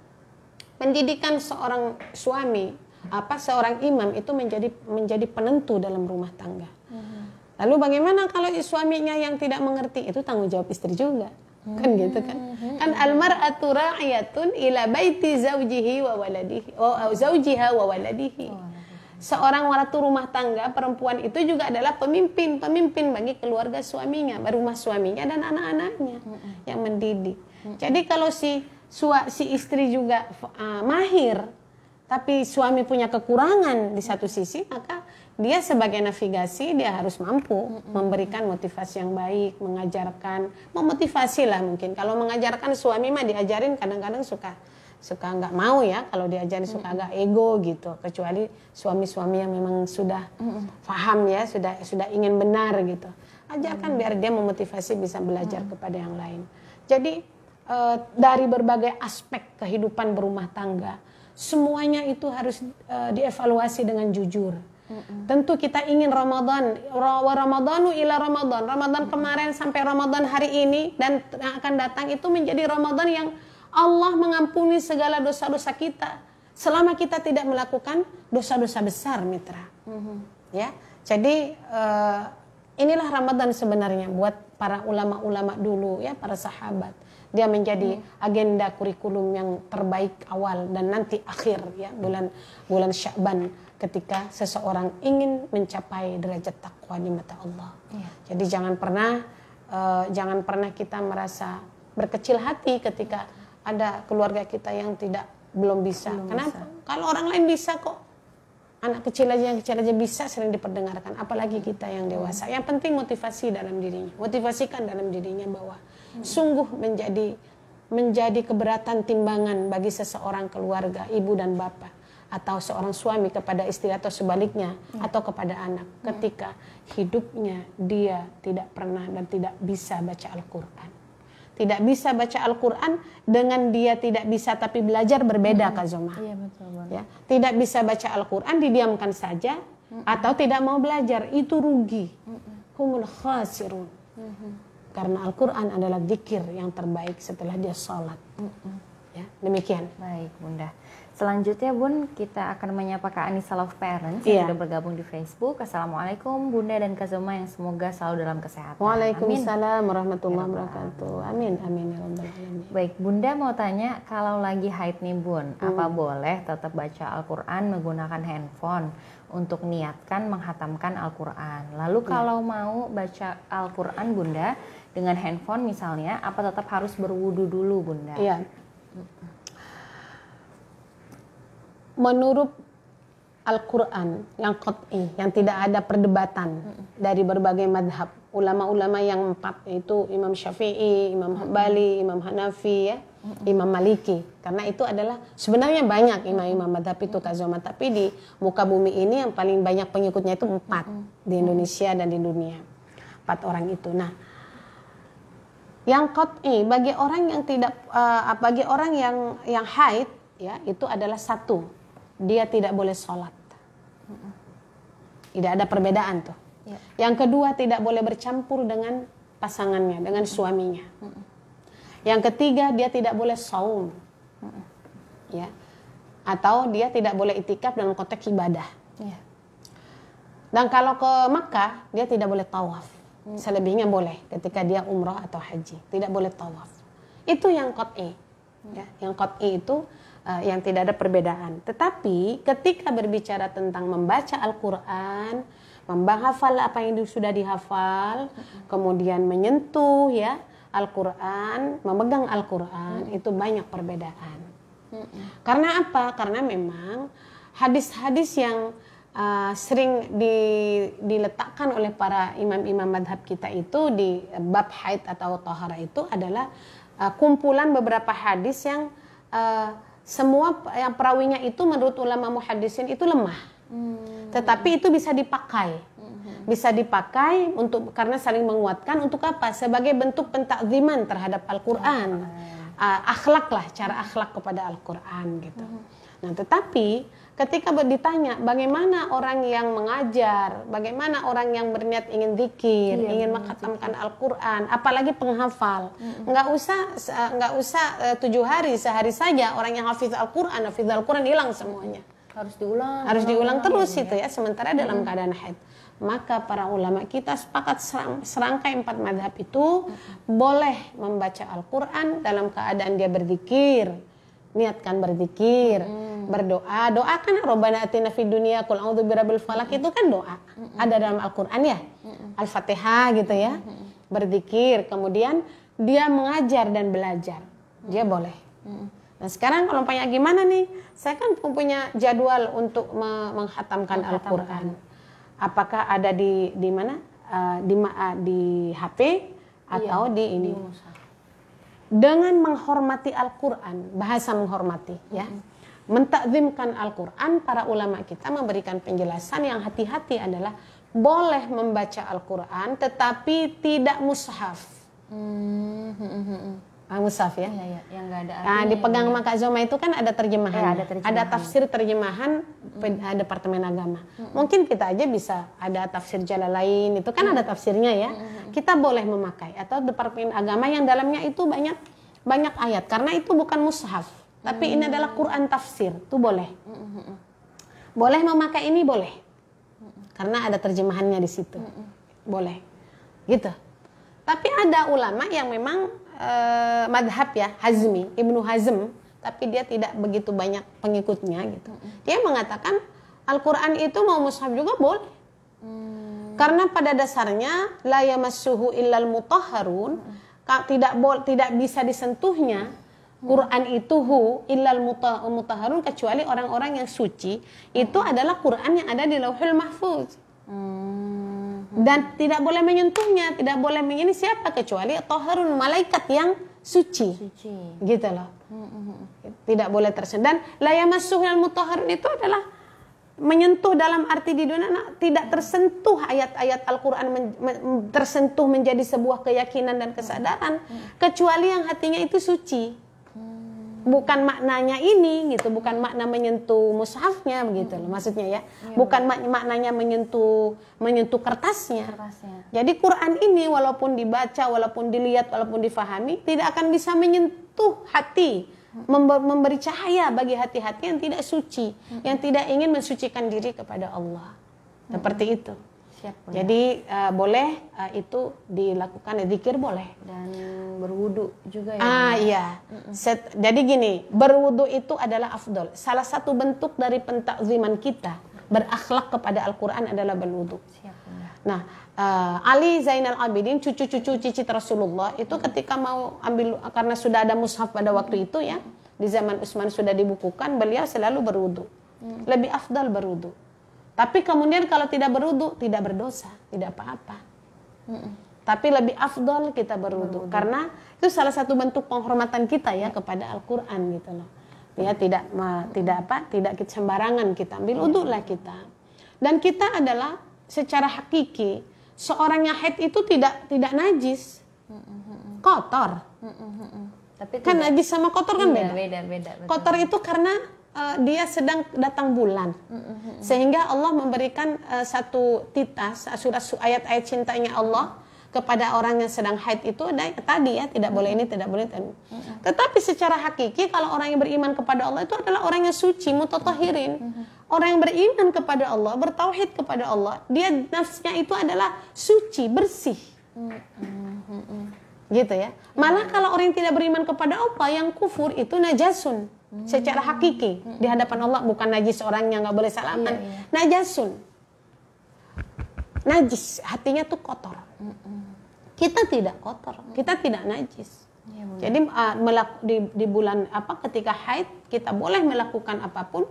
pendidikan seorang suami, seorang imam itu menjadi penentu dalam rumah tangga. Lalu bagaimana kalau suaminya yang tidak mengerti? Itu tanggung jawab istri juga. Kan gitu kan? Kan almar'atu ra'iyatun ila baiti zawjihi wa waladihi wa zawjiha wa waladihi. Seorang ratu rumah tangga perempuan itu juga adalah pemimpin bagi keluarga suaminya, rumah suaminya dan anak-anaknya yang mendidik. Jadi kalau si istri juga mahir, tapi suami punya kekurangan di satu sisi, maka dia sebagai navigasi dia harus mampu memberikan motivasi yang baik, mengajarkan, memotivasi lah mungkin. Kalau mengajarkan suami mah diajarin kadang-kadang suka nggak mau ya, kalau diajarin suka agak ego gitu. Kecuali suami-suami yang memang sudah paham ya, sudah ingin benar gitu. Ajarkan biar dia memotivasi bisa belajar kepada yang lain. Jadi dari berbagai aspek kehidupan berumah tangga, semuanya itu harus dievaluasi dengan jujur. Tentu kita ingin Ramadanu ila Ramadan kemarin sampai Ramadan hari ini dan yang akan datang itu menjadi Ramadan yang Allah mengampuni segala dosa-dosa kita selama kita tidak melakukan dosa-dosa besar, Mitra. Ya, jadi inilah Ramadan sebenarnya buat para ulama-ulama dulu ya, para sahabat. Dia menjadi agenda kurikulum yang terbaik awal dan nanti akhir ya, bulan Sya'ban, ketika seseorang ingin mencapai derajat takwa di mata Allah. Jadi jangan pernah kita merasa berkecil hati ketika ada keluarga kita yang belum bisa. Kenapa? Kalau orang lain bisa kok. Anak kecil aja bisa sering diperdengarkan, apalagi kita yang dewasa. Yang penting motivasi dalam dirinya, motivasikan dalam dirinya bahwa sungguh menjadi keberatan timbangan bagi seseorang keluarga, ibu dan bapak, atau seorang suami kepada istri atau sebaliknya, atau kepada anak, ketika hidupnya dia tidak pernah dan tidak bisa baca Al-Quran. Tidak bisa baca Al-Quran dengan dia tidak bisa tapi belajar, berbeda Kak Zoma. Iya, betul, ya, tidak bisa baca Al-Quran, didiamkan saja, atau tidak mau belajar, itu rugi. Humul khasirun. Karena Al-Quran adalah zikir yang terbaik setelah dia sholat. Ya, demikian. Baik Bunda. Selanjutnya Bun, kita akan menyapa Kak Anissa Love Parents yang sudah bergabung di Facebook. Assalamualaikum Bunda dan Kak Zoma yang semoga selalu dalam kesehatan. Waalaikumsalam warahmatullahi wabarakatuh. Amin, amin ya rabbal alamin. Baik, Bunda mau tanya, kalau lagi haid nih Bun, apa boleh tetap baca Al-Quran menggunakan handphone untuk niatkan menghatamkan Al-Quran? Lalu kalau mau baca Al-Quran Bunda dengan handphone misalnya, apa tetap harus berwudu dulu Bunda? Iya. Menurut Al-Quran yang qat'i, yang tidak ada perdebatan dari berbagai madhab, ulama-ulama yang 4 itu Imam Syafi'i, Imam Hambali, Imam Hanafi, ya, Imam Maliki. Karena itu adalah sebenarnya banyak imam-imam madhab itu Kak Zoma, tapi di muka bumi ini yang paling banyak pengikutnya itu 4 di Indonesia dan di dunia. 4 orang itu. Nah, yang qat'i bagi orang yang tidak bagi orang yang haid, ya, itu adalah 1. Dia tidak boleh sholat. Tidak ada perbedaan tuh. Yang kedua, tidak boleh bercampur dengan pasangannya, dengan suaminya. Yang ketiga, dia tidak boleh saum. Ya. Atau dia tidak boleh itikaf dalam konteks ibadah. Dan kalau ke Makkah, dia tidak boleh tawaf. Selebihnya boleh ketika dia umrah atau haji. Tidak boleh tawaf. Itu yang qat'i. Ya, yang qat'i itu yang tidak ada perbedaan. Tetapi ketika berbicara tentang membaca Al-Quran, menghafal apa yang sudah dihafal, kemudian menyentuh ya Al-Quran, memegang Al-Quran, itu banyak perbedaan. Karena apa? Karena memang hadis-hadis yang sering diletakkan oleh para imam-imam madhab kita itu di bab haid atau tahara itu adalah kumpulan beberapa hadis yang semua yang perawinya itu menurut ulama muhaddisin itu lemah. Tetapi itu bisa dipakai. Bisa dipakai untuk karena saling menguatkan untuk apa? Sebagai bentuk pentakziman terhadap Al-Qur'an. Akhlak lah, cara akhlak kepada Al-Qur'an gitu. Nah, tetapi ketika ditanya bagaimana orang yang mengajar, bagaimana orang yang berniat ingin zikir, ingin menghatamkan Al-Quran, apalagi penghafal, nggak usah 7 hari, sehari saja orang yang hafiz Al-Quran hilang semuanya. Harus diulang terus itu ya, sementara dalam keadaan haid. Maka para ulama kita sepakat serangkai 4 madhab itu boleh membaca Al-Quran dalam keadaan dia berzikir. Niatkan berzikir, berdoa. Doa kan Rabbana atina fid dunya qul a'udzu birabbil falaq, itu kan doa. Ada dalam Al-Qur'an ya. Al-Fatihah gitu ya. Berzikir, kemudian dia mengajar dan belajar. Dia boleh. Nah, sekarang kalau tanya gimana nih? Saya kan punya jadwal untuk menghatamkan Al-Qur'an. Apakah ada di mana? Di HP atau di ini? Dengan menghormati Al-Quran, bahasa menghormati ya, mentakzimkan Al-Quran, para ulama kita memberikan penjelasan yang hati-hati adalah boleh membaca Al-Quran tetapi tidak mushaf. Mushaf ya, yang nggak ada artinya. Nah, dipegang sama Kak Zoma itu kan ada terjemahan, ada tafsir terjemahan Departemen Agama. Mungkin kita aja bisa ada tafsir Jalalain, itu kan ada tafsirnya ya. Kita boleh memakai atau Departemen Agama yang dalamnya itu banyak ayat, karena itu bukan mushaf, tapi ini adalah Quran tafsir, itu boleh. Boleh memakai ini boleh, karena ada terjemahannya di situ, boleh, gitu. Tapi ada ulama yang memang madhab ya, Hazmi, Ibnu Hazm, tapi dia tidak begitu banyak pengikutnya gitu. Dia mengatakan Al-Quran itu mau mushaf juga boleh. Karena pada dasarnya la yamassuhu illal mutahharun, tidak bisa disentuhnya Quran itu illal mutahharun, kecuali orang-orang yang suci. Itu adalah Quran yang ada di Lauhul Mahfuz. Dan tidak boleh menyentuhnya, tidak boleh ini siapa kecuali taharun, malaikat yang suci. Gitu loh. Tidak boleh tersentuh. Dan la yamassuhul mutahharun itu adalah menyentuh dalam arti di dunia, tidak tersentuh ayat-ayat Al-Quran, tersentuh menjadi sebuah keyakinan dan kesadaran, kecuali yang hatinya itu suci. Bukan maknanya ini gitu, bukan makna menyentuh mushafnya begitu loh maksudnya ya. Bukan maknanya menyentuh kertasnya. Jadi Quran ini walaupun dibaca, walaupun dilihat, walaupun difahami, tidak akan bisa menyentuh hati, memberi cahaya bagi hati-hati yang tidak suci, yang tidak ingin mensucikan diri kepada Allah. Seperti itu. Jadi boleh itu dilakukan, zikir boleh. Dan berwudu juga ya. Iya. Jadi gini, berwudu itu adalah afdol. Salah satu bentuk dari pentakziman kita berakhlak kepada Al-Quran adalah berwudu. Nah, Ali Zainal Abidin, cucu-cucu cicit Rasulullah itu ketika mau ambil, karena sudah ada mushaf pada waktu itu ya, di zaman Utsman sudah dibukukan, beliau selalu berwudu. Lebih afdal berwudu. Tapi kemudian kalau tidak berwudu, tidak berdosa, tidak apa-apa. Tapi lebih afdal kita berwudu, karena itu salah satu bentuk penghormatan kita ya kepada Al-Quran gitu loh. Ya tidak sembarangan kita ambil wudu lah kita. Dan kita adalah secara hakiki seorang yang haid itu tidak najis, kotor. Tapi kan najis sama kotor kan beda. Kotor itu karena dia sedang datang bulan, sehingga Allah memberikan satu titah, ayat-ayat cintanya Allah kepada orang yang sedang haid itu ada tadi ya, tidak boleh ini, tidak boleh itu. Tetapi secara hakiki kalau orang yang beriman kepada Allah itu adalah orang yang suci, mutatahhirin. Orang yang beriman kepada Allah, bertauhid kepada Allah, dia nafsnya itu adalah suci, bersih. Gitu ya. Malah kalau orang yang tidak beriman kepada Allah, yang kufur itu najasun. Secara hakiki di hadapan Allah, bukan najis orang yang nggak boleh salaman. Najasun. Najis, hatinya tuh kotor. Kita tidak kotor, kita tidak najis. Jadi di bulan ketika haid kita boleh melakukan apapun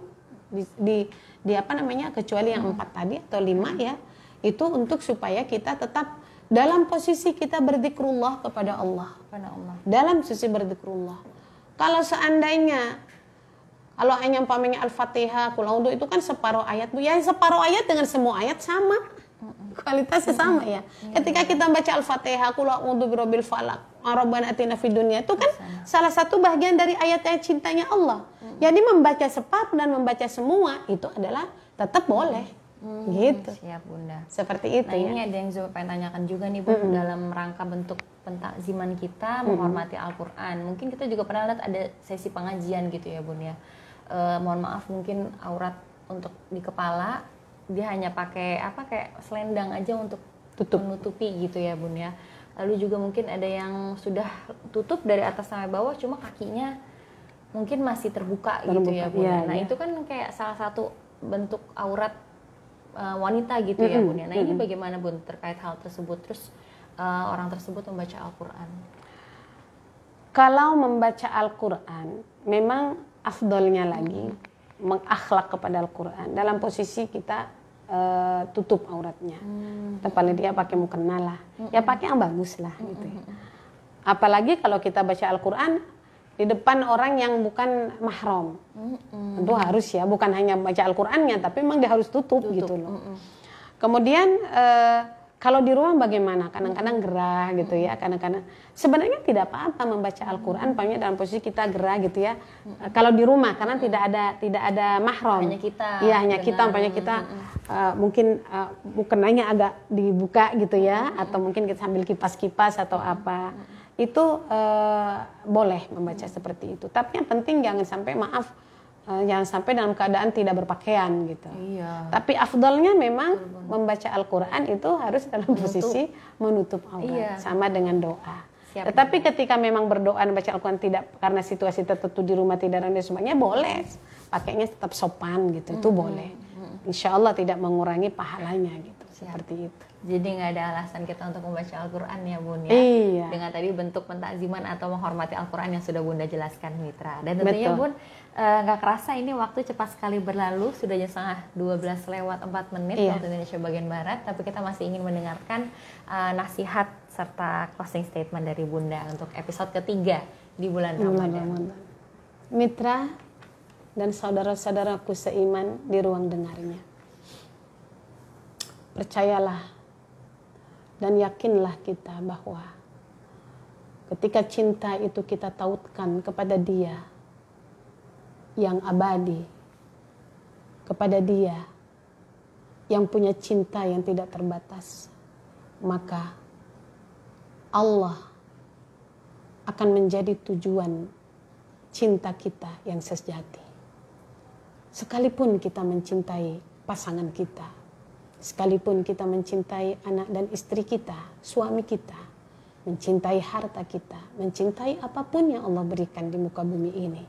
di apa namanya, kecuali yang 4 tadi atau 5 ya, itu untuk supaya kita tetap dalam posisi kita berdzikrullah kepada Allah. Dalam posisi berdzikrullah. Kalau seandainya hanya umpamanya Al-Fatihah, Qul A'udzu, itu kan separuh ayat Bu. Ya separuh ayat dengan semua ayat sama. Kualitasnya sama ya. Ketika kita baca Al-Fatihah, Qul A'udzu birabbil falaq, Rabbana atina fid dunya, itu kan salah satu bagian dari ayat-ayat cintanya Allah. Jadi membaca separuh dan membaca semua itu adalah tetap boleh. Gitu. Siap Bunda. Seperti itu. Nah, ini ada yang saya pengen tanyakan juga nih Bu, dalam rangka bentuk pentakziman kita menghormati Al-Qur'an. Mungkin kita juga pernah lihat ada sesi pengajian gitu ya Bun ya. Mohon maaf mungkin aurat untuk di kepala dia hanya pakai kayak selendang aja untuk menutupi gitu ya Bun ya. Lalu juga mungkin ada yang sudah tutup dari atas sampai bawah, cuma kakinya mungkin masih terbuka gitu ya Bun. Nah itu kan kayak salah satu bentuk aurat wanita gitu ya Bun ya. Nah ini bagaimana Bun terkait hal tersebut, terus orang tersebut membaca Al-Quran? Kalau membaca Al-Quran memang afdolnya lagi mengakhlak kepada Al-Quran dalam posisi kita tutup auratnya. Paling dia pakai mukena lah, ya pakai yang bagus lah gitu ya. Apalagi kalau kita baca Al-Quran di depan orang yang bukan mahram, tentu harus ya, bukan hanya baca Al-Qurannya, tapi memang dia harus tutup. Gitu loh. Kemudian kalau di rumah bagaimana? Kadang-kadang gerah gitu ya, kadang-kadang sebenarnya tidak apa-apa membaca Al-Quran, paling dalam posisi kita gerah gitu ya. Kalau di rumah karena tidak ada mahram. Hanya kita. Iya, hanya kita, paling kita mungkin mukenanya agak dibuka gitu ya, atau mungkin kita sambil kipas-kipas atau apa. Itu boleh membaca seperti itu. Tapi yang penting jangan sampai dalam keadaan tidak berpakaian gitu. Iya. Tapi afdalnya memang membaca Al-Quran itu harus dalam posisi menutup aurat, sama dengan doa. Tetapi ketika memang berdoa dan baca Al-Quran tidak karena situasi tertentu di rumah tidak ada semuanya, boleh pakainya tetap sopan gitu, itu boleh. Insya Allah tidak mengurangi pahalanya gitu. seperti itu. Jadi nggak ada alasan kita untuk membaca Al-Quran ya Bun ya. Iya. Dengan tadi bentuk pentakziman atau menghormati Al-Quran yang sudah Bunda jelaskan Mitra. Dan tentunya Bun nggak kerasa ini waktu cepat sekali berlalu. Sudah jam setengah 12 lewat 4 menit waktu Indonesia bagian Barat. Tapi kita masih ingin mendengarkan nasihat serta closing statement dari Bunda untuk episode ketiga di bulan Ramadan. Mitra dan saudara-saudaraku seiman di ruang dengarnya. Percayalah dan yakinlah kita bahwa ketika cinta itu kita tautkan kepada Dia yang abadi, kepada Dia yang punya cinta yang tidak terbatas, maka Allah akan menjadi tujuan cinta kita yang sejati. Sekalipun kita mencintai pasangan kita, sekalipun kita mencintai anak dan istri kita, suami kita, mencintai harta kita, mencintai apapun yang Allah berikan di muka bumi ini,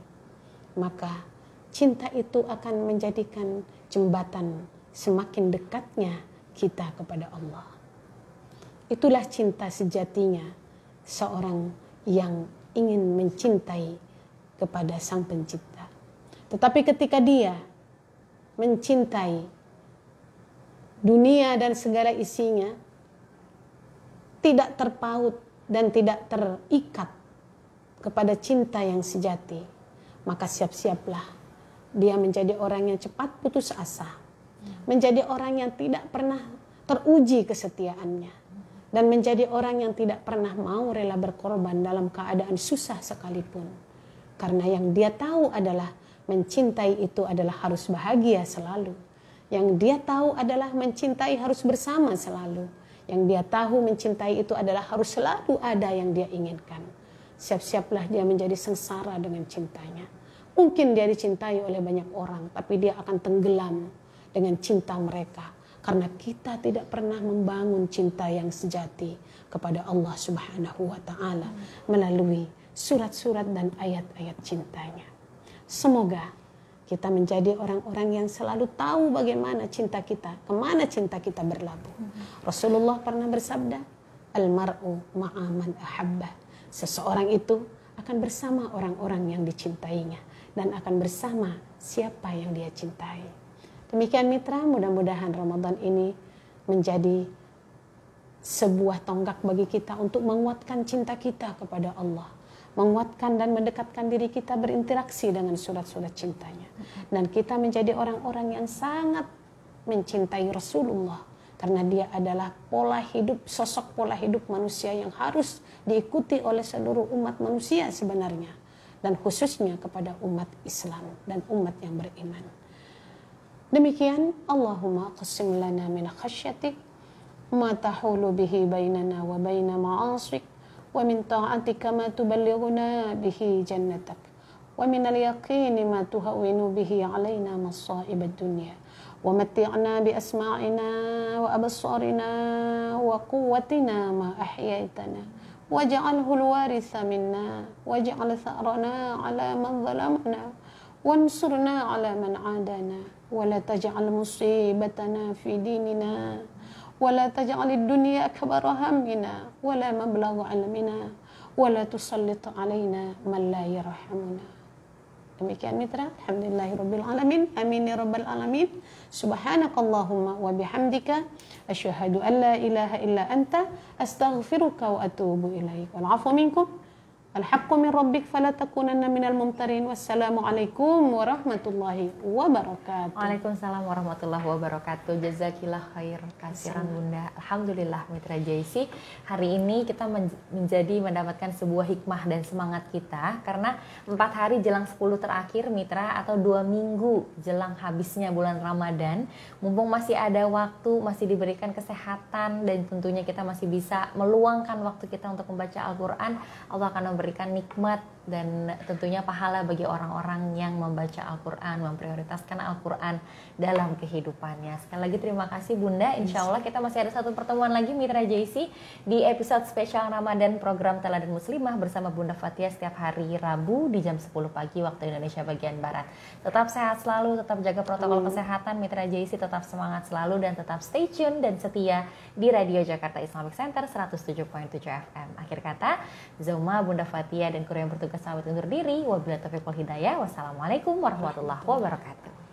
maka cinta itu akan menjadikan jembatan semakin dekatnya kita kepada Allah. Itulah cinta sejatinya seorang yang ingin mencintai kepada Sang Pencipta. Tetapi ketika dia mencintai dunia dan segala isinya, tidak terpaut dan tidak terikat kepada cinta yang sejati, maka siap-siaplah dia menjadi orang yang cepat putus asa, menjadi orang yang tidak pernah teruji kesetiaannya, dan menjadi orang yang tidak pernah mau rela berkorban dalam keadaan susah sekalipun. Karena yang dia tahu adalah mencintai itu adalah harus bahagia selalu. Yang dia tahu adalah mencintai harus bersama selalu. Yang dia tahu mencintai itu adalah harus selalu ada yang dia inginkan. Siap-siaplah dia menjadi sengsara dengan cintanya. Mungkin dia dicintai oleh banyak orang, tapi dia akan tenggelam dengan cinta mereka. Karena kita tidak pernah membangun cinta yang sejati kepada Allah Subhanahu wa Ta'ala melalui surat-surat dan ayat-ayat cintanya. Semoga kita menjadi orang-orang yang selalu tahu bagaimana cinta kita, kemana cinta kita berlabuh. Rasulullah pernah bersabda, Al-mar'u ma'aman ahabba. Seseorang itu akan bersama orang-orang yang dicintainya dan akan bersama siapa yang dia cintai. Demikian Mitra, mudah-mudahan Ramadan ini menjadi sebuah tonggak bagi kita untuk menguatkan cinta kita kepada Allah, menguatkan dan mendekatkan diri kita berinteraksi dengan surat-surat cintanya. Dan kita menjadi orang-orang yang sangat mencintai Rasulullah. Karena dia adalah pola hidup, sosok pola hidup manusia yang harus diikuti oleh seluruh umat manusia sebenarnya. Dan khususnya kepada umat Islam dan umat yang beriman. Demikian, Allahumma qassim lana min khasyatik ma tahulu bihi bainana wa baina ma'asik. ومن طاعتك ما تبلغنا به جنتك ومن اليقين ما تهون به علينا مصائب الدنيا ومتعنا بأسماعنا وأبصارنا وقوتنا ما أحييتنا واجعله الوارث منا واجعل ثأرنا على من ظلمنا وانصرنا على من عادانا ولا تجعل مصيبتنا في ديننا ولا تجعل الدنيا أكبر همنا ولا مبلغ علمنا ولا تسلط علينا من لا يرحمنا. Demikian Mitra, alhamdulillahirabbil alamin, amin ya rabbal alamin. Subhanakallahumma wa bihamdika asyhadu an la ilaha illa anta astaghfiruka wa atubu ilaik. Wal 'afwu minkum. Al-haqqu min rabbik fala takunanna minal mumtarin. Wassalamualaikum warahmatullahi wabarakatuh. Waalaikumsalam warahmatullahi wabarakatuh. Jazakillah khair kasiran Bunda. Alhamdulillah Mitra JIC, hari ini kita mendapatkan sebuah hikmah dan semangat kita karena 4 hari jelang 10 terakhir Mitra, atau 2 minggu jelang habisnya bulan Ramadan, mumpung masih ada waktu, masih diberikan kesehatan, dan tentunya kita masih bisa meluangkan waktu kita untuk membaca Al-Quran, Allah akan memberikan memberikan nikmat dan tentunya pahala bagi orang-orang yang membaca Al-Quran, memprioritaskan Al-Quran dalam kehidupannya. Sekali lagi terima kasih Bunda. Insya Allah kita masih ada satu pertemuan lagi Mitra JC di episode spesial Ramadan program Teladan Muslimah bersama Bunda Fathia setiap hari Rabu di jam 10 pagi waktu Indonesia bagian Barat. Tetap sehat selalu, tetap jaga protokol kesehatan Mitra JC, tetap semangat selalu dan tetap stay tune dan setia di Radio Jakarta Islamic Center 107.7 FM. Akhir kata, Zoma, Bunda Fathia dan kru yang bertugas pamit undur diri. Wabillahi taufiq wal hidayah. Wassalamualaikum warahmatullahi wabarakatuh.